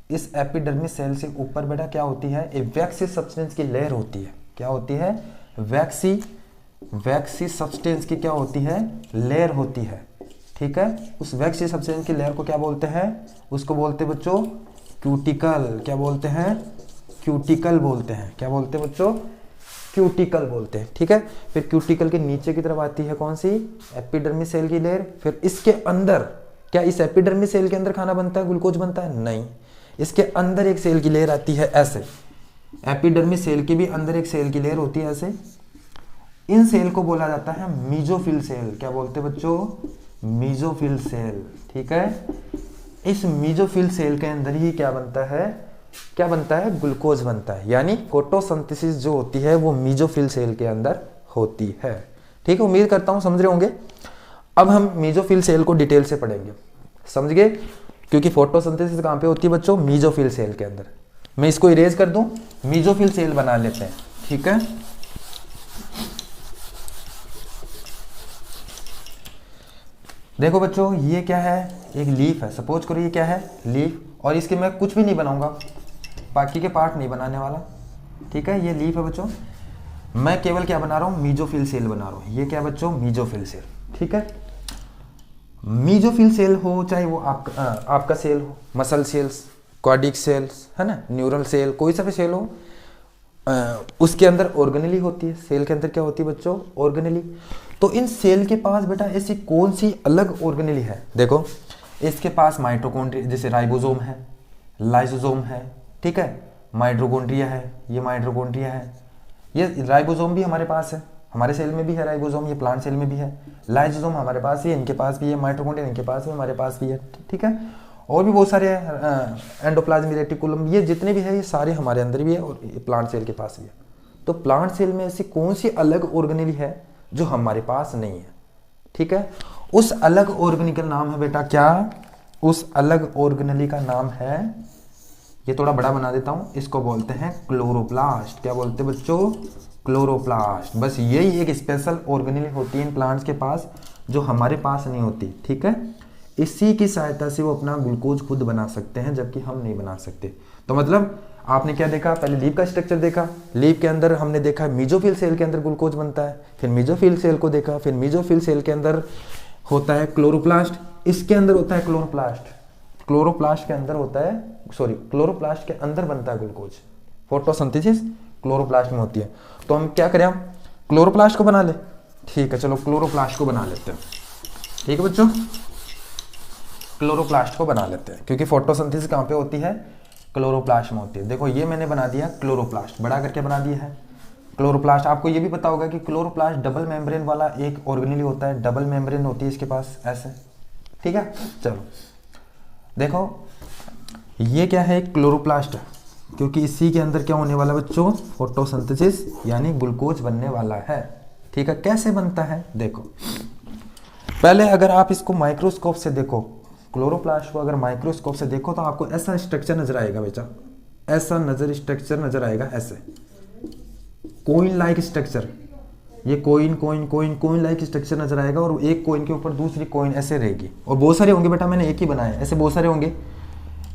इस एपिडर्मिस सेल से ऊपर बेटा क्या होती है, एक वैक्सी सब्सटेंस की लेयर होती है। क्या होती है, वैक्सी सब्सटेंस की क्या होती है, लेयर होती है, ठीक है। उस वैक्सी सब्सटेंस की लेयर को क्या बोलते हैं, उसको बोलते हैं बच्चों क्यूटिकल। क्या बोलते हैं, क्यूटिकल बोलते हैं। क्या बोलते हैं बच्चों, क्यूटिकल बोलते हैं, ठीक है। फिर क्यूटिकल के नीचे की तरफ आती है कौन सी, एपिडर्मिस सेल की लेयर। फिर इसके अंदर, क्या इस एपिडर्मिस सेल के अंदर खाना बनता है, ग्लूकोज बनता है, नहीं, इसके अंदर एक सेल की लेयर आती है ऐसे, एपिडर्मिस सेल के भी अंदर एक सेल की लेयर होती है ऐसे। इन सेल को बोला जाता है मीजोफिल सेल। क्या बोलते हैं बच्चों, मीजोफिल सेल, ठीक है। इस मीजोफिल सेल के अंदर ही क्या बनता है, क्या बनता है, ग्लूकोज बनता है। यानी फोटोसिंथेसिस जो होती है वो मीजोफिल सेल के अंदर होती है, ठीक है। उम्मीद करता हूं समझ रहे होंगे। अब हम मीजोफिल सेल को डिटेल से पढ़ेंगे, समझ गए, क्योंकि फोटोसिंथेसिस कहां पे होती है बच्चों, मीजोफिल सेल के अंदर। मैं इसको इरेज कर दूं, मीजोफिल सेल बना लेते हैं, ठीक है। देखो बच्चों ये क्या है, एक लीफ है, सपोज करो ये क्या है, लीफ, और इसके मैं कुछ भी नहीं बनाऊंगा, बाकी के पार्ट नहीं बनाने वाला, ठीक है। ये लीफ है बच्चों, मैं केवल क्या बना रहा हूं, मीजोफिल सेल बना रहा हूं। ये क्या बच्चों, मीजोफिल सेल, ठीक है। मीजोफिल सेल हो चाहे वो आपका सेल हो, मसल सेल्स, कार्डियक सेल्स, है ना, न्यूरल सेल, कोई सा भी सेल हो, उसके अंदर ऑर्गेनेली होती है। सेल के अंदर क्या होती है बच्चों, ऑर्गेनेली। तो इन सेल के पास बेटा ऐसी कौन सी अलग ऑर्गेनेली है, देखो इसके पास माइटोकॉन्ड्रिया, जैसे राइबोसोम है, लाइसोसोम है, ठीक है, माइटोकॉन्ड्रिया है, ये माइटोकॉन्ड्रिया है, ये राइबोसोम भी हमारे पास है, हमारे सेल में भी है राइबोसोम, ये प्लांट सेल में भी है, लाइसोसोम हमारे पास ही है, इनके पास भी है, माइटोकॉन्ड्रिया इनके पास भी, हमारे पास भी है, ठीक है। और भी बहुत सारे एंडोप्लाज्मिक रेटिकुलम, ये जितने भी है ये सारे हमारे अंदर भी है और ये प्लांट सेल के पास भी है। तो प्लांट सेल में ऐसी कौन सी अलग ऑर्गेनेली है जो हमारे पास नहीं है, ठीक है। उस अलग ऑर्गेनेली का नाम है बेटा क्या, उस अलग ऑर्गेनेली का नाम है, ये थोड़ा बड़ा बना देता हूं, इसको बोलते हैं क्लोरोप्लास्ट। क्या बोलते हैं बच्चों, क्लोरोप्लास्ट। बस यही एक स्पेशल ऑर्गेनेली होती है इन प्लांट्स के पास जो हमारे पास नहीं होती, ठीक है। इसी की सहायता से वो अपना ग्लूकोज खुद बना सकते हैं जबकि हम नहीं बना सकते। तो मतलब आपने क्या देखा, पहले लीफ का स्ट्रक्चर देखा, लीफ के अंदर हमने देखा मीजोफिल सेल के अंदर ग्लूकोज बनता है, फिर मीजोफिल सेल को देखा, फिर मीजोफिल सेल के अंदर होता है क्लोरोप्लास्ट, इसके अंदर होता है क्लोरोप्लास्ट, क्लोरोप्लास्ट के अंदर होता है, सॉरी क्लोरोप्लास्ट के अंदर बनता है ग्लूकोज। फोटोसिंथेसिस क्लोरोप्लास्ट में होती है। तो हम क्या करें, हम क्लोरोप्लास्ट को बना ले, ठीक है, चलो क्लोरोप्लास्ट को बना लेते हैं। ठीक है बच्चों, क्लोरोप्लास्ट को बना लेते हैं, क्योंकि फोटोसिंथेसिस कहाँ पे होती है, क्लोरोप्लास्ट में होती है। देखो ये मैंने बना दिया क्लोरोप्लास्ट, बड़ा करके बना दिया है क्लोरोप्लास्ट। आपको ये भी पता होगा कि क्लोरोप्लास्ट डबल मेम्ब्रेन वाला एक ऑर्गेनेल होता है, डबल मेम्ब्रेन होती है इसके पास ऐसे। ठीक है, चलो देखो ये क्या है, क्लोरोप्लास्ट, क्योंकि इसी के अंदर क्या होने वाला है बच्चों, फोटोसिंथेसिस यानी ग्लूकोज बनने वाला है। ठीक है, कैसे बनता है देखो, पहले अगर आप इसको माइक्रोस्कोप से देखो, क्लोरोप्लास्ट को अगर माइक्रोस्कोप से देखो तो आपको ऐसा स्ट्रक्चर नजर आएगा बेटा, ऐसा स्ट्रक्चर नजर आएगा, ऐसे कोइन लाइक स्ट्रक्चर, ये कोइन लाइक स्ट्रक्चर नजर आएगा, और एक कोइन के ऊपर दूसरी कोइन ऐसे रहेगी, और बहुत सारे होंगे बेटा, मैंने एक ही बनाया है, ऐसे बहुत सारे होंगे।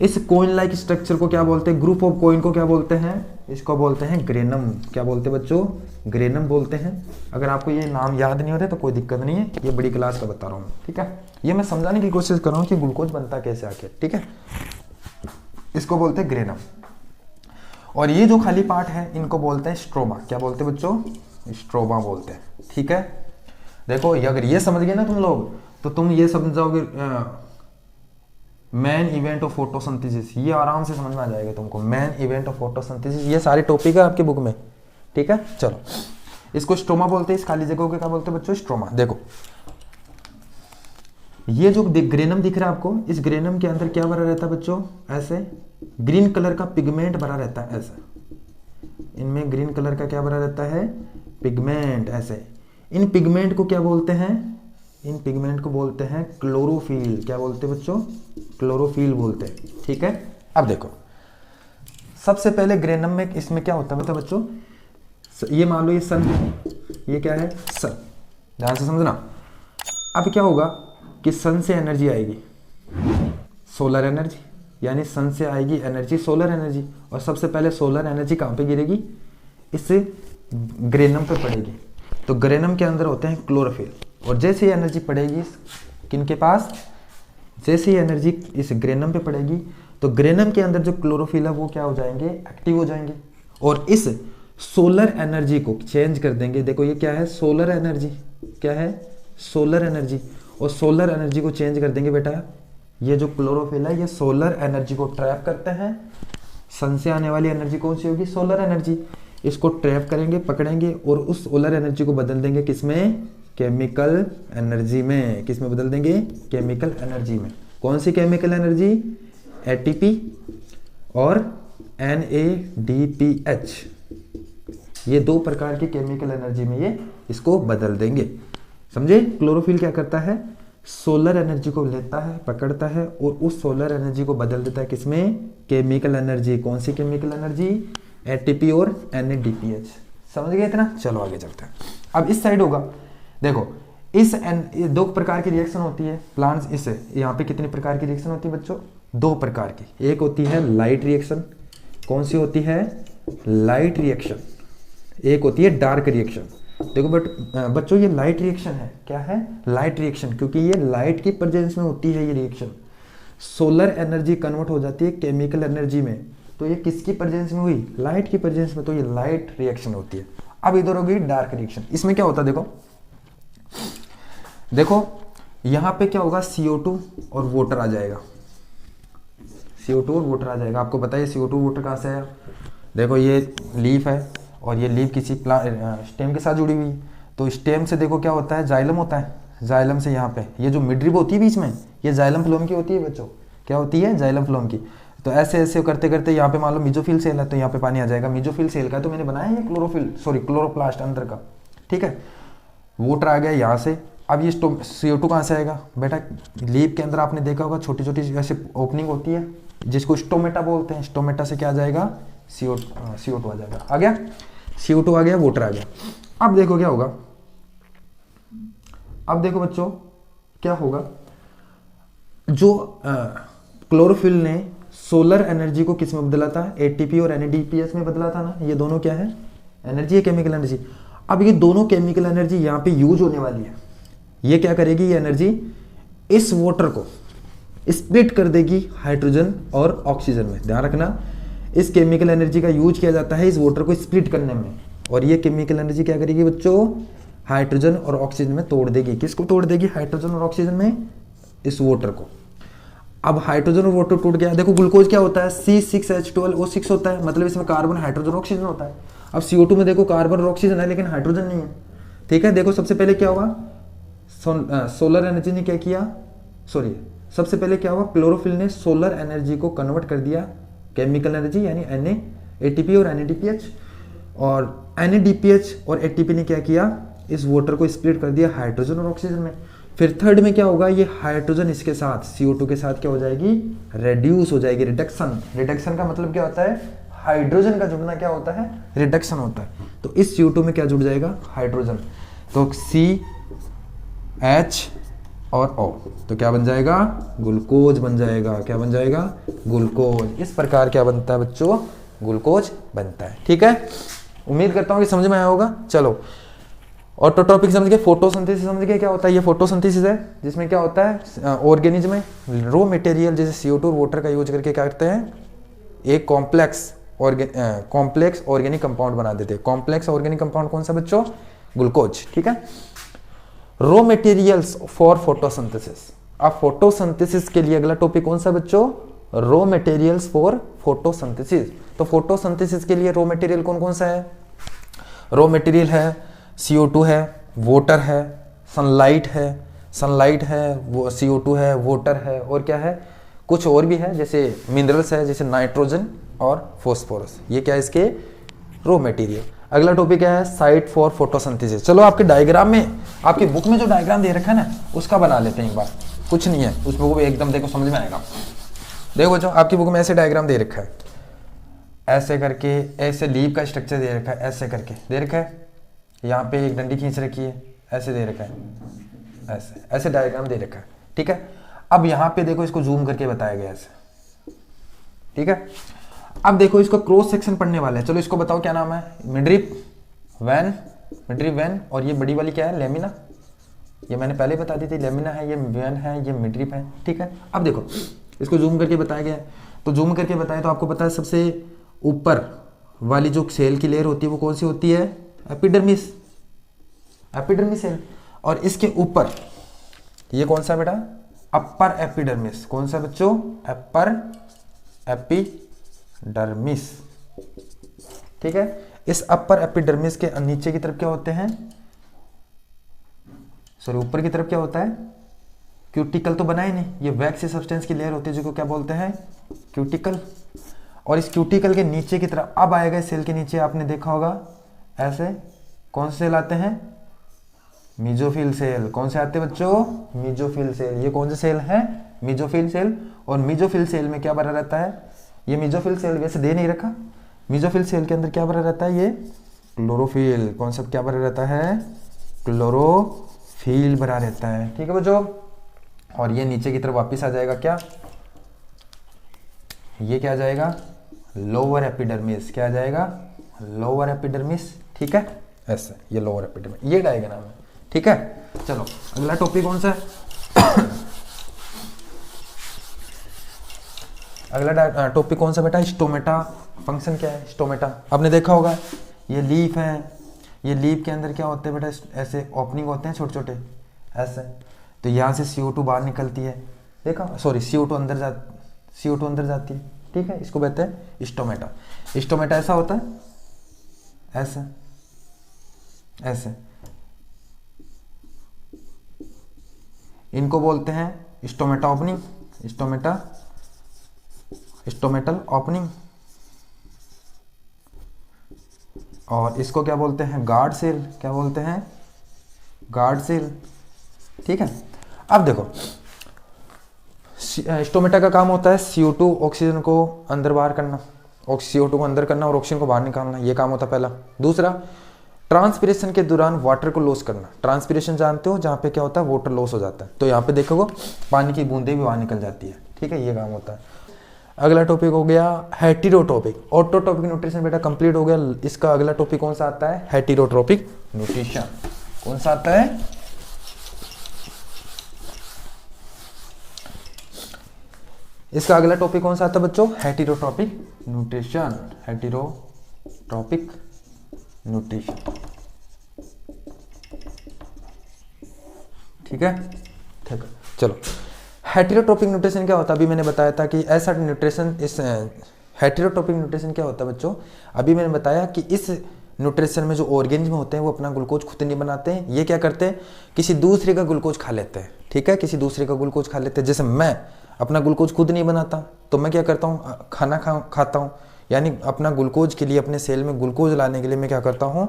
इस कोइन लाइक स्ट्रक्चर को क्या बोलते हैं, ग्रुप ऑफ कोइन को क्या बोलते हैं, इसको बोलते हैं ग्रेनम। क्या बोलते हैं बच्चों, ग्रेनम बोलते हैं। अगर आपको ये नाम याद नहीं होते तो कोई दिक्कत नहीं है, ये बड़ी क्लास का बता रहा हूँ। ठीक है, ये मैं समझाने की कोशिश कर रहा हूँ कि ग्लूकोज बनता कैसे आखिर। ठीक है, इसको बोलते हैं ग्रेनम, और ये जो खाली पार्ट है इनको बोलते हैं स्ट्रोमा। क्या बोलते हैं बच्चों, स्ट्रोमा बोलते हैं। ठीक है, देखो अगर ये समझ गए ना तुम लोग, तो तुम ये समझ जाओगे मेन इवेंट ऑफ फोटोसिंथेसिस, ये आराम से समझ में आ जाएगा तुमको। मेन इवेंट ऑफ फोटोसिंथेसिस, ये सारे टॉपिक है आपके बुक में। ठीक है, चलो इसको स्ट्रोमा बोलते हैं, इस खाली जगह को क्या बोलते हैं बच्चों, स्ट्रोमा। देखो ये जो ग्रेनम दिख रहा है आपको, इस ग्रेनम के अंदर क्या भरा रहता है बच्चों, ऐसे ग्रीन कलर का पिगमेंट भरा रहता है, ऐसे इनमें ग्रीन कलर का क्या भरा रहता है, पिगमेंट। ऐसे इन पिगमेंट को क्या बोलते हैं, इन पिगमेंट को बोलते हैं क्लोरोफिल। क्या बोलते हैं बच्चों, क्लोरोफिल बोलते हैं। ठीक है, अब देखो सबसे पहले ग्रेनम में इसमें क्या होता है मतलब बच्चों, ये मान लो ये सन है, ये क्या है सन, ध्यान से समझना। अब क्या होगा कि सन से एनर्जी आएगी, सोलर एनर्जी, यानी सन से आएगी एनर्जी, सोलर एनर्जी, और सबसे पहले सोलर एनर्जी कहाँ पे गिरेगी, इससे ग्रेनम पे पड़ेगी। तो ग्रेनम के अंदर होते हैं क्लोरोफिल, और जैसे ही एनर्जी पड़ेगी किनके पास, जैसे ही एनर्जी इस ग्रेनम पे पड़ेगी तो ग्रेनम के अंदर जो क्लोरोफिल है वो क्या हो जाएंगे, एक्टिव हो जाएंगे, और इस सोलर एनर्जी को चेंज कर देंगे। देखो ये क्या है, सोलर एनर्जी, क्या है सोलर एनर्जी, और सोलर एनर्जी को चेंज कर देंगे बेटा। ये जो क्लोरोफिल है ये सोलर एनर्जी को ट्रैप करते हैं। सन से आने वाली एनर्जी कौन सी होगी, सोलर एनर्जी, इसको ट्रैप करेंगे, पकड़ेंगे, और उस सोलर एनर्जी को बदल देंगे किसमें, केमिकल एनर्जी में। किसमें बदल देंगे, केमिकल एनर्जी में। कौन सी केमिकल एनर्जी, एटीपी और NADPH, ये दो प्रकार की केमिकल एनर्जी में ये इसको बदल देंगे। समझे, क्लोरोफिल क्या करता है, सोलर एनर्जी को लेता है, पकड़ता है, और उस सोलर एनर्जी को बदल देता है किसमें, केमिकल एनर्जी। कौन सी केमिकल एनर्जी, एटीपी और NADPH। समझ गए इतना, चलो आगे चलते हैं। अब इस साइड होगा, देखो इस दो प्रकार की रिएक्शन होती है प्लांट्स, इससे यहाँ पे कितने प्रकार की रिएक्शन होती है बच्चों, दो प्रकार की। एक होती है लाइट रिएक्शन, कौन सी होती है, लाइट रिएक्शन। एक होती है डार्क रिएक्शन। देखो बच्चों ये लाइट रिएक्शन है, क्या है, लाइट रिएक्शन, क्योंकि ये लाइट की प्रेजेंस में होती है ये रिएक्शन। सोलर एनर्जी कन्वर्ट हो जाती है केमिकल एनर्जी में, तो ये किसकी प्रेजेंस में हुई, लाइट की प्रेजेंस में, तो ये लाइट रिएक्शन होती है। अब इधर होगी डार्क रिएक्शन। इसमें क्या होता है, देखो यहां पे क्या होगा, CO2 और वाटर आ जाएगा, CO2 और वाटर आ जाएगा। आपको पता है CO2 वाटर कहां से आया, देखो ये लीफ है और ये लीफ किसी स्टेम के साथ जुड़ी हुई है, तो स्टेम से देखो क्या होता है, जाइलम होता है, जाइलम से यहाँ पे ये जो मिडरिब होती है बीच में, ये जाइलम फ्लोम की होती है बच्चों, क्या होती है, जाइलम फ्लोम की। तो ऐसे ऐसे करते करते यहाँ पे मान लो मिजोफिल सेल है, तो यहाँ पे पानी आ जाएगा, मिजोफिल सेल का तो मैंने बनाया है क्लोरोप्लास्ट अंदर का। ठीक है, वाटर आ गया यहाँ से। अब ये CO2 कहाँ से आएगा बेटा, लीफ के अंदर आपने देखा होगा छोटी छोटी ऐसे ओपनिंग होती है जिसको स्टोमेटा बोलते हैं, स्टोमेटा से क्या आ जाएगा, CO2 आ जाएगा। आ गया, CO2 आ गया, वाटर आ गया। अब देखो क्या होगा, अब देखो बच्चों क्या होगा, जो क्लोरोफिल ने सोलर एनर्जी को किस में बदला था, ATP और NADPH में बदला था ना, ये दोनों क्या है, एनर्जी है, केमिकल एनर्जी। अब ये दोनों केमिकल एनर्जी यहाँ पे यूज होने वाली है। ये क्या करेगी, ये एनर्जी इस वाटर को स्प्लिट कर देगी हाइड्रोजन और ऑक्सीजन में। ध्यान रखना, इस केमिकल एनर्जी का यूज किया जाता है इस वाटर को स्प्लिट करने में, और ये केमिकल एनर्जी क्या करेगी बच्चों, हाइड्रोजन और ऑक्सीजन में तोड़ देगी। किसको तोड़ देगी? हाइड्रोजन और ऑक्सीजन में, इस वाटर को। अब हाइड्रोजन और वाटर टूट गया। देखो ग्लूकोज क्या होता है? C6H12O6 होता है, मतलब इसमें कार्बन, हाइड्रोजन, ऑक्सीजन होता है। अब CO2 में देखो कार्बन और ऑक्सीजन है लेकिन हाइड्रोजन नहीं है। ठीक है, देखो सबसे पहले क्या हुआ, सोलर एनर्जी ने क्या किया, सॉरी सबसे पहले क्या हुआ, क्लोरोफिल ने सोलर एनर्जी को कन्वर्ट कर दिया केमिकल एनर्जी, यानी ATP और NADPH, और NADPH और ATP ने क्या किया, इस वाटर को स्प्लिट कर दिया हाइड्रोजन और ऑक्सीजन में। फिर थर्ड में क्या होगा, ये हाइड्रोजन इसके साथ CO2 के साथ क्या हो जाएगी, रेड्यूस हो जाएगी, रिडक्शन। रिडक्शन का मतलब क्या होता है, हाइड्रोजन का जुड़ना क्या होता है, रिडक्शन होता है। तो इस CO2 में क्या जुड़ जाएगा, हाइड्रोजन, तो CH और O, तो क्या बन जाएगा, ग्लूकोज बन जाएगा। क्या बन जाएगा, ग्लूकोज। इस प्रकार क्या बनता है बच्चों, ग्लूकोज बनता है। ठीक है, उम्मीद करता हूँ कि समझ में आया होगा। चलो, और तो टॉपिक समझ गए, फोटोसिंथेसिस समझ गए क्या होता है। ये फोटोसिंथेसिस है जिसमें क्या होता है, ऑर्गेनिज्म में रॉ मटेरियल जैसे CO2 और वाटर का यूज करके क्या करते हैं, एक कॉम्प्लेक्स ऑर्गेनिक कंपाउंड बना देते हैं। कॉम्प्लेक्स ऑर्गेनिक कंपाउंड कौन सा बच्चों, ग्लूकोज। ठीक है, रॉ मटेरियल्स फॉर फोटोसिंथेसिस। अब फोटोसिंथेसिस के लिए अगला टॉपिक कौन सा बच्चों, रॉ मटेरियल्स फॉर फोटोसिंथेसिस। तो फोटोसिंथेसिस के लिए रॉ मटेरियल कौन कौन सा है, रॉ मटेरियल है CO2 है, वाटर है, सनलाइट है, वो CO2 है, वाटर है, और क्या है, कुछ और भी है जैसे मिनरल्स है, जैसे नाइट्रोजन और फॉस्फोरस। ये क्या है इसके रॉ मटेरियल। अगला टॉपिक क्या है, साइट फॉर फोटोसिंथेसिस। चलो आपके डायग्राम में, आपकी बुक में जो डायग्राम दे रखा है ना, उसका बना लेते हैं एक बार। कुछ नहीं है उस बुक में, एकदम देखो समझ में आएगा। देखो बच्चों, आपकी बुक में ऐसे डायग्राम दे रखा है, ऐसे करके, ऐसे लीव का स्ट्रक्चर दे रखा है, ऐसे करके दे रखा है। यहाँ पे एक डंडी खींच रखी है, ऐसे दे रखा है, ऐसे डायग्राम दे रखा है। ठीक है, अब यहाँ पे देखो इसको जूम करके बताया गया ऐसे। ठीक है, अब देखो इसको क्रॉस सेक्शन पढ़ने वाले हैं। चलो इसको बताओ क्या नाम है, मिडरिप वैन, और ये बड़ी वाली क्या है, लेमिना। ये मैंने पहले बता दी थी, लेमिना है, ये वैन है, ये मिडरिप है। ठीक है, अब देखो इसको जूम करके बताया गया है। तो जूम करके बताया तो आपको पता है सबसे ऊपर वाली जो सेल की लेयर होती है वो कौन सी होती है, एपिडर्मिस सेल। और इसके ऊपर ये कौन सा बेटा, अपर एपिडर्मिस। कौन सा बच्चों, अपर एपिडर्मिस। ठीक है, इस अपर एपिडर्मिस के नीचे की तरफ क्या होते हैं, सॉरी ऊपर की तरफ क्या होता है, क्यूटिकल तो बना ही नहीं, ये वैक्सी सब्सटेंस की लेयर होती है जिसको क्या बोलते हैं, क्यूटिकल। और इस क्यूटिकल के नीचे की तरफ अब आएगा, इस सेल के नीचे आपने देखा होगा ऐसे कौन से सेल आते हैं, मीजोफिल सेल। कौन से आते हैं बच्चों, मीजोफिल सेल। ये कौन से सेल हैं, मीजोफिल सेल। और मीजोफिल सेल में क्या भरा रहता है, ये मीजोफिल सेल वैसे दे नहीं रखा, मीजोफिल सेल के अंदर क्या भरा रहता है, ये क्लोरोफिल। कौन सा क्या भरा रहता है, क्लोरोफिल भरा रहता है। ठीक है बच्चों, और ये नीचे की तरफ वापिस आ जाएगा क्या, ये क्या आ जाएगा, लोअर एपिडर्मिस। क्या आ जाएगा, लोअर एपिडर्मिस। ठीक है, ऐसे ये लोअर एपिडर्मिस, ये डायग्राम है। ठीक है, चलो अगला टॉपिक कौन सा है अगला टॉपिक कौन सा बेटा, स्टोमेटा। फंक्शन क्या है स्टोमेटा, आपने देखा होगा, ये लीफ है, ये लीफ के अंदर क्या होते हैं बेटा, ऐसे ओपनिंग होते हैं छोटे छोटे ऐसे। तो यहाँ से CO2 बाहर निकलती है, देखा, सॉरी CO2 अंदर जाती है। ठीक है, इसको कहते हैं स्टोमेटा। स्टोमेटा ऐसा होता है, ऐसे इनको बोलते हैं स्टोमेटा ओपनिंग, स्टोमेटल ओपनिंग। और इसको क्या बोलते हैं, गार्ड सेल। क्या बोलते हैं, गार्ड सेल। ठीक है, अब देखो स्टोमेटा का काम होता है CO2 ऑक्सीजन को अंदर बाहर करना, CO2 को अंदर करना और ऑक्सीजन को बाहर निकालना, ये काम होता है पहला। दूसरा, ट्रांसपिरेशन के दौरान वाटर को लॉस करना। ट्रांसपिरेशन जानते हो, जहाँ पे क्या होता है, वाटर लॉस हो जाता है, तो यहाँ पे देखोगे पानी की बूंदें भी बाहर निकल जाती है। ठीक है, ये काम होता है। अगला टॉपिक हो गया हेटेरोटॉपिक। ऑटोटॉपिक न्यूट्रिशन बेटा कंप्लीट हो गया। इसका अगला टॉपिक कौन सा आता है, हेटेरोटॉपिक न्यूट्रिशन। कौन सा आता है, इसका अगला टॉपिक कौन सा आता है बच्चों, हेटेरोटॉपिक न्यूट्रिशन। हेटेरोटॉपिक न्यूट्रिशन। ठीक है, ठीक है। चलो, हेटेरोट्रोपिक न्यूट्रिशन क्या होता है? अभी मैंने बताया था कि ऐसा न्यूट्रिशन, इस हेटेरोट्रोपिक न्यूट्रिशन क्या होता है बच्चों? अभी मैंने बताया कि इस न्यूट्रिशन में जो ऑर्गेनिज्म होते हैं वो अपना ग्लूकोज खुद नहीं बनाते हैं, ये क्या करते हैं, किसी दूसरे का ग्लूकोज खा लेते हैं। ठीक है, किसी दूसरे का ग्लूकोज खा लेते हैं। जैसे मैं अपना ग्लूकोज खुद नहीं बनाता तो मैं क्या करता हूँ, खाना खाता हूँ, यानी अपना ग्लूकोज के लिए, अपने सेल में ग्लूकोज लाने के लिए मैं क्या करता हूँ,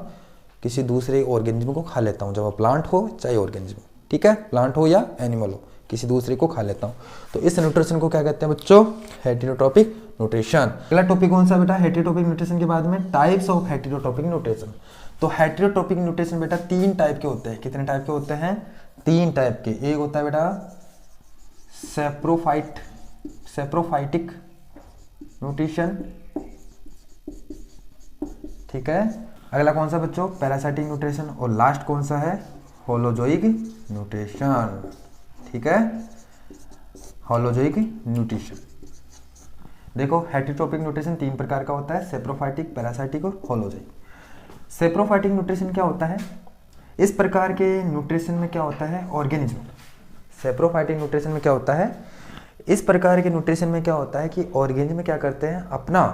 किसी दूसरे ऑर्गेनिज्म को खा लेता हूँ, चाहे वो प्लांट हो चाहे ऑर्गेनिज्म। ठीक है, प्लांट हो या एनिमल हो, किसी दूसरे को खा लेता हूँ। तो इस न्यूट्रिशन को क्या कहते हैं बच्चों? हेटेरोट्रोपिक न्यूट्रिशन। अगला टॉपिक कौन सा बेटा? हेटेरोट्रोपिक न्यूट्रिशन के बाद में टाइप्स ऑफ हेटेरोट्रोपिक न्यूट्रिशन। तो हेटेरोट्रोपिक न्यूट्रिशन बेटा 3 टाइप के होते हैं। कितने टाइप के होते हैं? 3 टाइप के। एक होता है बेटा सेप्रोफाइटिक न्यूट्रिशन, ठीक है। अगला कौन सा बच्चों? Parasitic nutrition. और लास्ट कौन सा है? होलोजोइक न्यूट्रिशन, ठीक है, होलोजोइक न्यूट्रिशन। देखो, हेटेरोट्रोपिक न्यूट्रिशन 3 प्रकार का होता है, सेप्रोफाइटिक, पैरासाइटिक और होलोजोइक। सेप्रोफाइटिक न्यूट्रिशन क्या होता है? इस प्रकार के न्यूट्रिशन में क्या होता है, ऑर्गेनिज्म। सेप्रोफाइटिक न्यूट्रिशन में क्या होता है, इस प्रकार के न्यूट्रिशन में क्या होता है कि ऑर्गेनिज्म क्या करते हैं, अपना,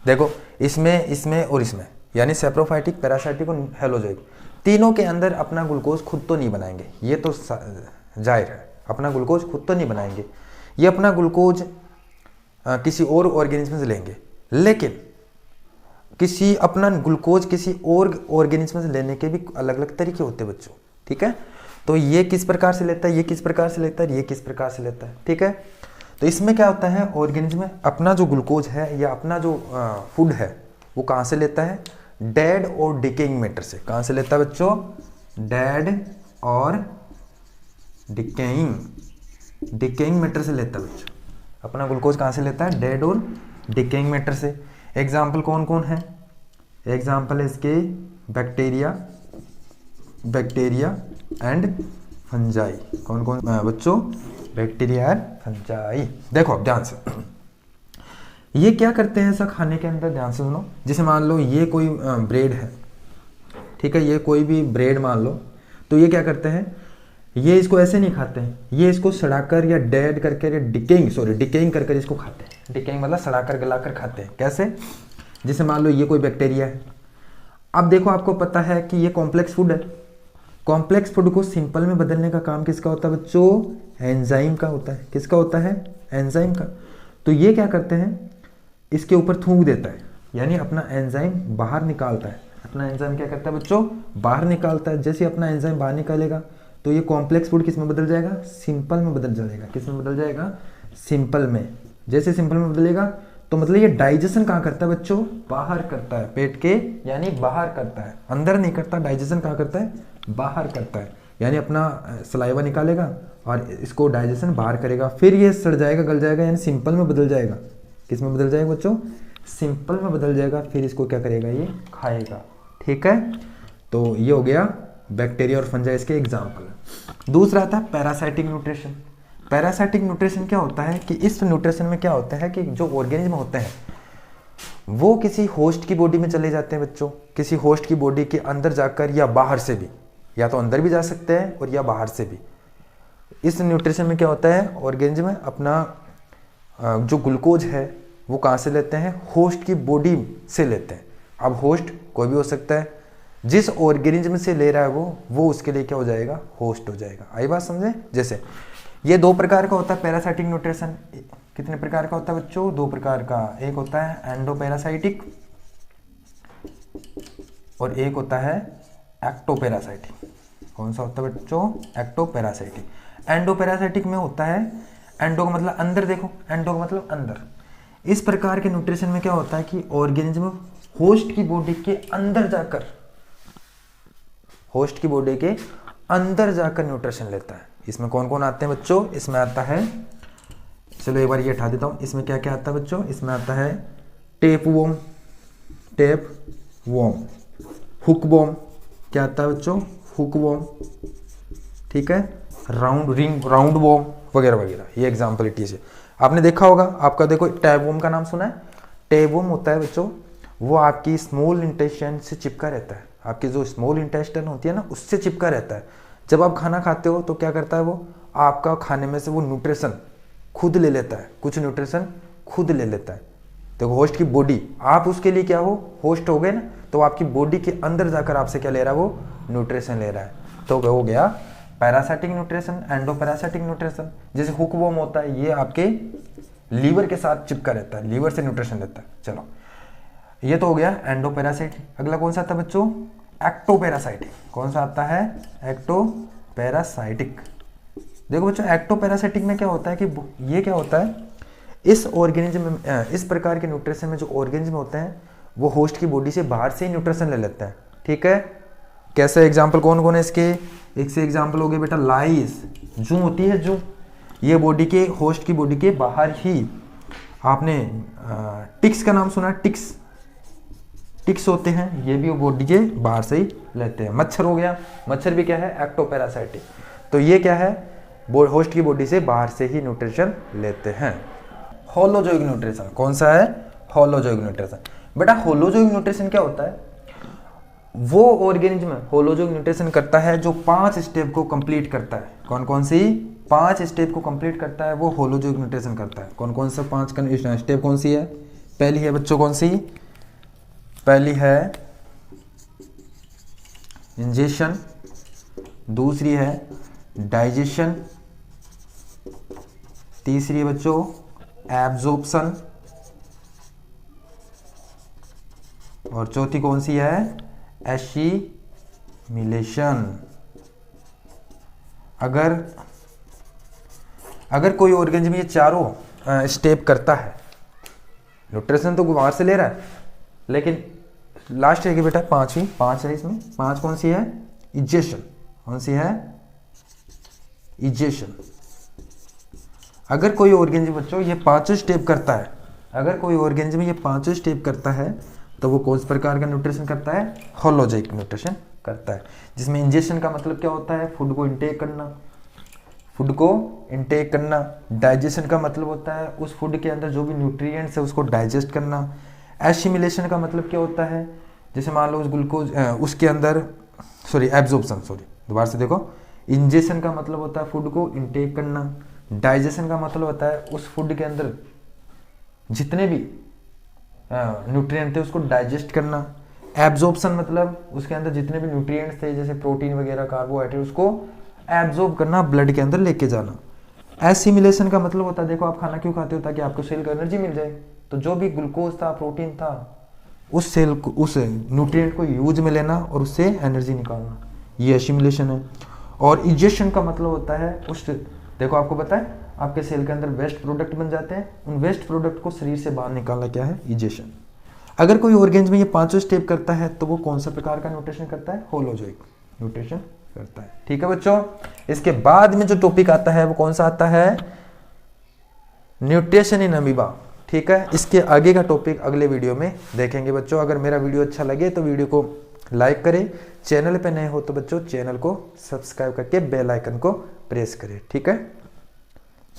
देखो इसमें और इसमें, यानी सेप्रोफाइटिक, पैरासाइटिक और होलोजोइक, तीनों के अंदर अपना ग्लूकोज खुद तो नहीं बनाएंगे, ये तो जाहिर है, अपना ग्लूकोज खुद तो नहीं बनाएंगे, ये अपना ग्लूकोज किसी और ऑर्गेनिज्म से लेंगे। लेकिन किसी अपना ग्लूकोज किसी और ऑर्गेनिज्म से लेने के भी अलग अलग तरीके होते हैं बच्चों, ठीक है। तो ये किस प्रकार से लेता है, ये किस प्रकार से लेता है, ये किस प्रकार से लेता है, ठीक है। तो इसमें क्या होता है, ऑर्गेनिज्म अपना जो ग्लूकोज है या अपना जो फूड है वो कहाँ से लेता है, डेड और डिकेइंग मैटर से। कहाँ से लेता है बच्चों? डेड और डिकेइंग मैटर से लेता है बच्चों। अपना ग्लूकोज कहाँ से लेता है? डेड और डिकेइंग मैटर से। एग्जाम्पल कौन कौन है? एग्जाम्पल है इसके बैक्टीरिया एंड फंजाई। कौन कौन बच्चों? Bacteria and fungi. देखो अब ध्यान से, ये क्या करते हैं ऐसा खाने के अंदर, ध्यान से सुनो। जैसे मान लो ये कोई ब्रेड है, ठीक है, ये कोई भी ब्रेड मान लो, तो ये क्या करते हैं, ये इसको ऐसे नहीं खाते हैं, ये इसको सड़ाकर या डेड करके या डिकेइंग करके इसको खाते हैं। डिकेइंग मतलब सड़ाकर गलाकर खाते हैं। कैसे? जैसे मान लो ये कोई बैक्टीरिया है, अब देखो आपको पता है कि ये कॉम्प्लेक्स फूड है, कॉम्प्लेक्स फूड को सिंपल में बदलने का काम किसका होता है बच्चों? एंजाइम का होता है। किसका होता है? एंजाइम का। तो ये क्या करते हैं, इसके ऊपर थूक देता है, यानी अपना एंजाइम बाहर निकालता है। अपना एंजाइम क्या करता है बच्चों? बाहर निकालता है। जैसे अपना एंजाइम बाहर निकालेगा तो ये कॉम्प्लेक्स फूड किस में बदल जाएगा? सिंपल में बदल जाएगा। किस में बदल जाएगा? सिंपल में। जैसे सिंपल में बदलेगा तो मतलब ये डाइजेशन कहाँ करता है बच्चों? बाहर करता है, पेट के यानी बाहर करता है, अंदर नहीं करता। डाइजेशन कहाँ करता है? बाहर करता है, यानी अपना सलाइवा निकालेगा और इसको डाइजेशन बाहर करेगा, फिर ये सड़ जाएगा, गल जाएगा, यानी सिंपल में बदल जाएगा। किस में बदल जाएगा बच्चों? सिंपल में बदल जाएगा। फिर इसको क्या करेगा? ये खाएगा, ठीक है। तो ये हो गया बैक्टीरिया और फंजाई, इसके एग्जाम्पल। दूसरा आता है पैरासाइटिक न्यूट्रिशन। पैरासाइटिक न्यूट्रिशन क्या होता है कि इस न्यूट्रिशन में क्या होता है कि जो ऑर्गेनिज्म होते हैं वो किसी होस्ट की बॉडी में चले जाते हैं बच्चों, किसी होस्ट की बॉडी के अंदर जाकर या बाहर से भी, या तो अंदर भी जा सकते हैं और या बाहर से भी। इस न्यूट्रिशन में क्या होता है, ऑर्गेनिज्म अपना जो ग्लूकोज है वो कहाँ से लेते हैं? होस्ट की बॉडी से लेते हैं। अब होस्ट कोई भी हो सकता है, जिस ऑर्गेनिज्म से ले रहा है वो उसके लिए क्या हो जाएगा? होस्ट हो जाएगा। आई बात समझे? जैसे ये 2 प्रकार का होता है पैरासाइटिक न्यूट्रिशन। कितने प्रकार का होता है बच्चों? 2 प्रकार का। एक होता है एंडोपैरासाइटिक और एक होता है एक्टोपैरासाइटिक। कौन सा होता है बच्चों? एक्टोपैरासाइटिक। एंडोपैरासाइटिक में होता है, एंडो का मतलब अंदर, देखो एंडो का मतलब अंदर। इस प्रकार के न्यूट्रिशन में क्या होता है कि ऑर्गेनिज्म होस्ट की बॉडी के अंदर जाकर, होस्ट की बॉडी के अंदर जाकर न्यूट्रिशन लेता है। इसमें कौन कौन आते हैं बच्चों? इसमें आता है, चलो एक बार ये हटा देता हूं, इसमें क्या क्या आता है बच्चों? इसमें आता है टेपवॉर्म, हुकवॉर्म, क्या आता है बच्चों? हुकवॉर्म, ठीक है, राउंड वॉर्म वगैरह वगैरह। ये एग्जाम्पलिटीज है, आपने देखा होगा। आपका देखो टैबवॉर्म का नाम सुना है? टैबवॉर्म होता है बच्चों, वो आपकी स्मॉल इंटेस्टाइन से चिपका रहता है। आपकी जो स्मॉल इंटेस्टाइन होती है ना, उससे चिपका रहता है। जब आप खाना खाते हो तो क्या करता है वो, आपका खाने में से वो न्यूट्रिशन खुद ले लेता है, कुछ न्यूट्रिशन खुद ले लेता है। देखो होस्ट की बॉडी, आप उसके लिए क्या हो, होस्ट हो गए ना, तो आपकी बॉडी के अंदर जाकर आपसे क्या ले रहा है, वो न्यूट्रिशन ले रहा है। तो हो गया पैरासाइटिक न्यूट्रिशन, एंडोपैरासाइटिक न्यूट्रिशन। जैसे हुक वॉर्म होता है, ये आपके लीवर के साथ चिपका रहता है, लीवर से न्यूट्रिशन लेता है। चलो ये तो हो गया एंडोपैरासाइटिक। अगला कौन सा आता है बच्चों, एक्टोपैरासाइटिक। कौन सा आता है, एक्टोपैरासाइटिक। देखो बच्चों एक्टोपैरासाइटिक में क्या होता है कि ये क्या होता है, इस ऑर्गेनिज्म में, इस प्रकार के न्यूट्रिशन में जो ऑर्गेनिज्म होते हैं वो होस्ट की बॉडी से बाहर से ही न्यूट्रिशन ले लेते हैं। ठीक है, कैसे एग्जाम्पल कौन कौन है इसके, एक से एग्जाम्पल हो गए बेटा लाइस, जू होती है जू, ये बॉडी के, होस्ट की बॉडी के बाहर ही। आपने टिक्स का नाम सुना, टिक्स, टिक्स होते हैं, ये भी बॉडी के बाहर से ही लेते हैं। मच्छर हो गया, मच्छर भी क्या है, एक्टोपैरासाइटिक। तो ये क्या है, होस्ट की बॉडी से बाहर से ही न्यूट्रिशन लेते हैं। होलोजोइक न्यूट्रिशन, कौन सा है, होलोजोइक न्यूट्रिशन। बेटा होलोजोइक न्यूट्रिशन क्या होता है, वो ऑर्गेनिज्म होलोजोइक न्यूट्रिशन करता है जो 5 स्टेप को कंप्लीट करता है। कौन कौन सी 5 स्टेप को कंप्लीट करता है, वो होलोजोइक न्यूट्रिशन करता है। कौन कौन सा 5 स्टेप कौन सी है, पहली है बच्चों कौन सी, पहली है इंजेशन, दूसरी है डाइजेशन, तीसरी है बच्चों एब्जॉर्प्शन, और चौथी कौन सी है, एसिमिलेशन। अगर कोई ऑर्गेनिज्म ये चारों स्टेप करता है, न्यूट्रिशन तो बाहर से ले रहा है, लेकिन लास्ट है कि बेटा पांचवी, 5 है इसमें, 5 कौन सी है, इजेशन। कौन सी है, इजेशन। अगर कोई ऑर्गेनिज्म बच्चों ये 5 स्टेप करता है, अगर कोई ऑर्गेनिज्म ये 5 स्टेप करता है तो वो कौन से प्रकार का न्यूट्रिशन करता है, होलोजोइक न्यूट्रिशन करता है। जिसमें इंजेशन का मतलब क्या होता है, फूड को इनटेक करना, फूड को इनटेक करना। डाइजेशन का मतलब होता है उस फूड के अंदर जो भी न्यूट्रिएंट्स है उसको डाइजेस्ट करना। एसिमिलेशन का मतलब क्या होता है, जैसे मान लो उस ग्लूकोज उसके अंदर, सॉरी एब्जॉर्प्शन, सॉरी दोबारा से देखो, इंजेशन का मतलब होता है फूड को इनटेक करना। डाइजेशन का मतलब होता है उस फूड के अंदर जितने भी न्यूट्रिएंट थे उसको डाइजेस्ट करना। एब्जॉर्प्शन मतलब उसके अंदर जितने भी न्यूट्रिएंट्स थे जैसे प्रोटीन वगैरह, कार्बोहाइड्रेट, उसको एब्जॉर्ब करना, ब्लड के अंदर लेके जाना। एसिमिलेशन का मतलब होता है, देखो आप खाना क्यों खाते हो, ताकि आपको सेल को एनर्जी मिल जाए। तो जो भी ग्लूकोज था, प्रोटीन था, उस सेल को, उस न्यूट्रिएंट को यूज में लेना और उससे एनर्जी निकालना, ये एसिमिलेशन है। और इजेशन का मतलब होता है उस, देखो आपको पता है आपके सेल के अंदर वेस्ट प्रोडक्ट बन जाते हैं, उन वेस्ट प्रोडक्ट को शरीर से बाहर निकालना क्या है, इजेशन। अगर कोई ऑर्गेनिज्म ये 5 स्टेप करता है तो वो कौन सा प्रकार का न्यूट्रिशन करता है, होलोजोइक न्यूट्रिशन करता है। ठीक है बच्चों, इसके बाद में जो टॉपिक आता है वो कौन सा आता है, न्यूट्रिशन इन अमीबा। ठीक है, इसके आगे का टॉपिक अगले वीडियो में देखेंगे बच्चों। अगर मेरा वीडियो अच्छा लगे तो वीडियो को लाइक करें, चैनल पे नए हो तो बच्चों चैनल को सब्सक्राइब करके बेल आइकन को प्रेस करें। ठीक है।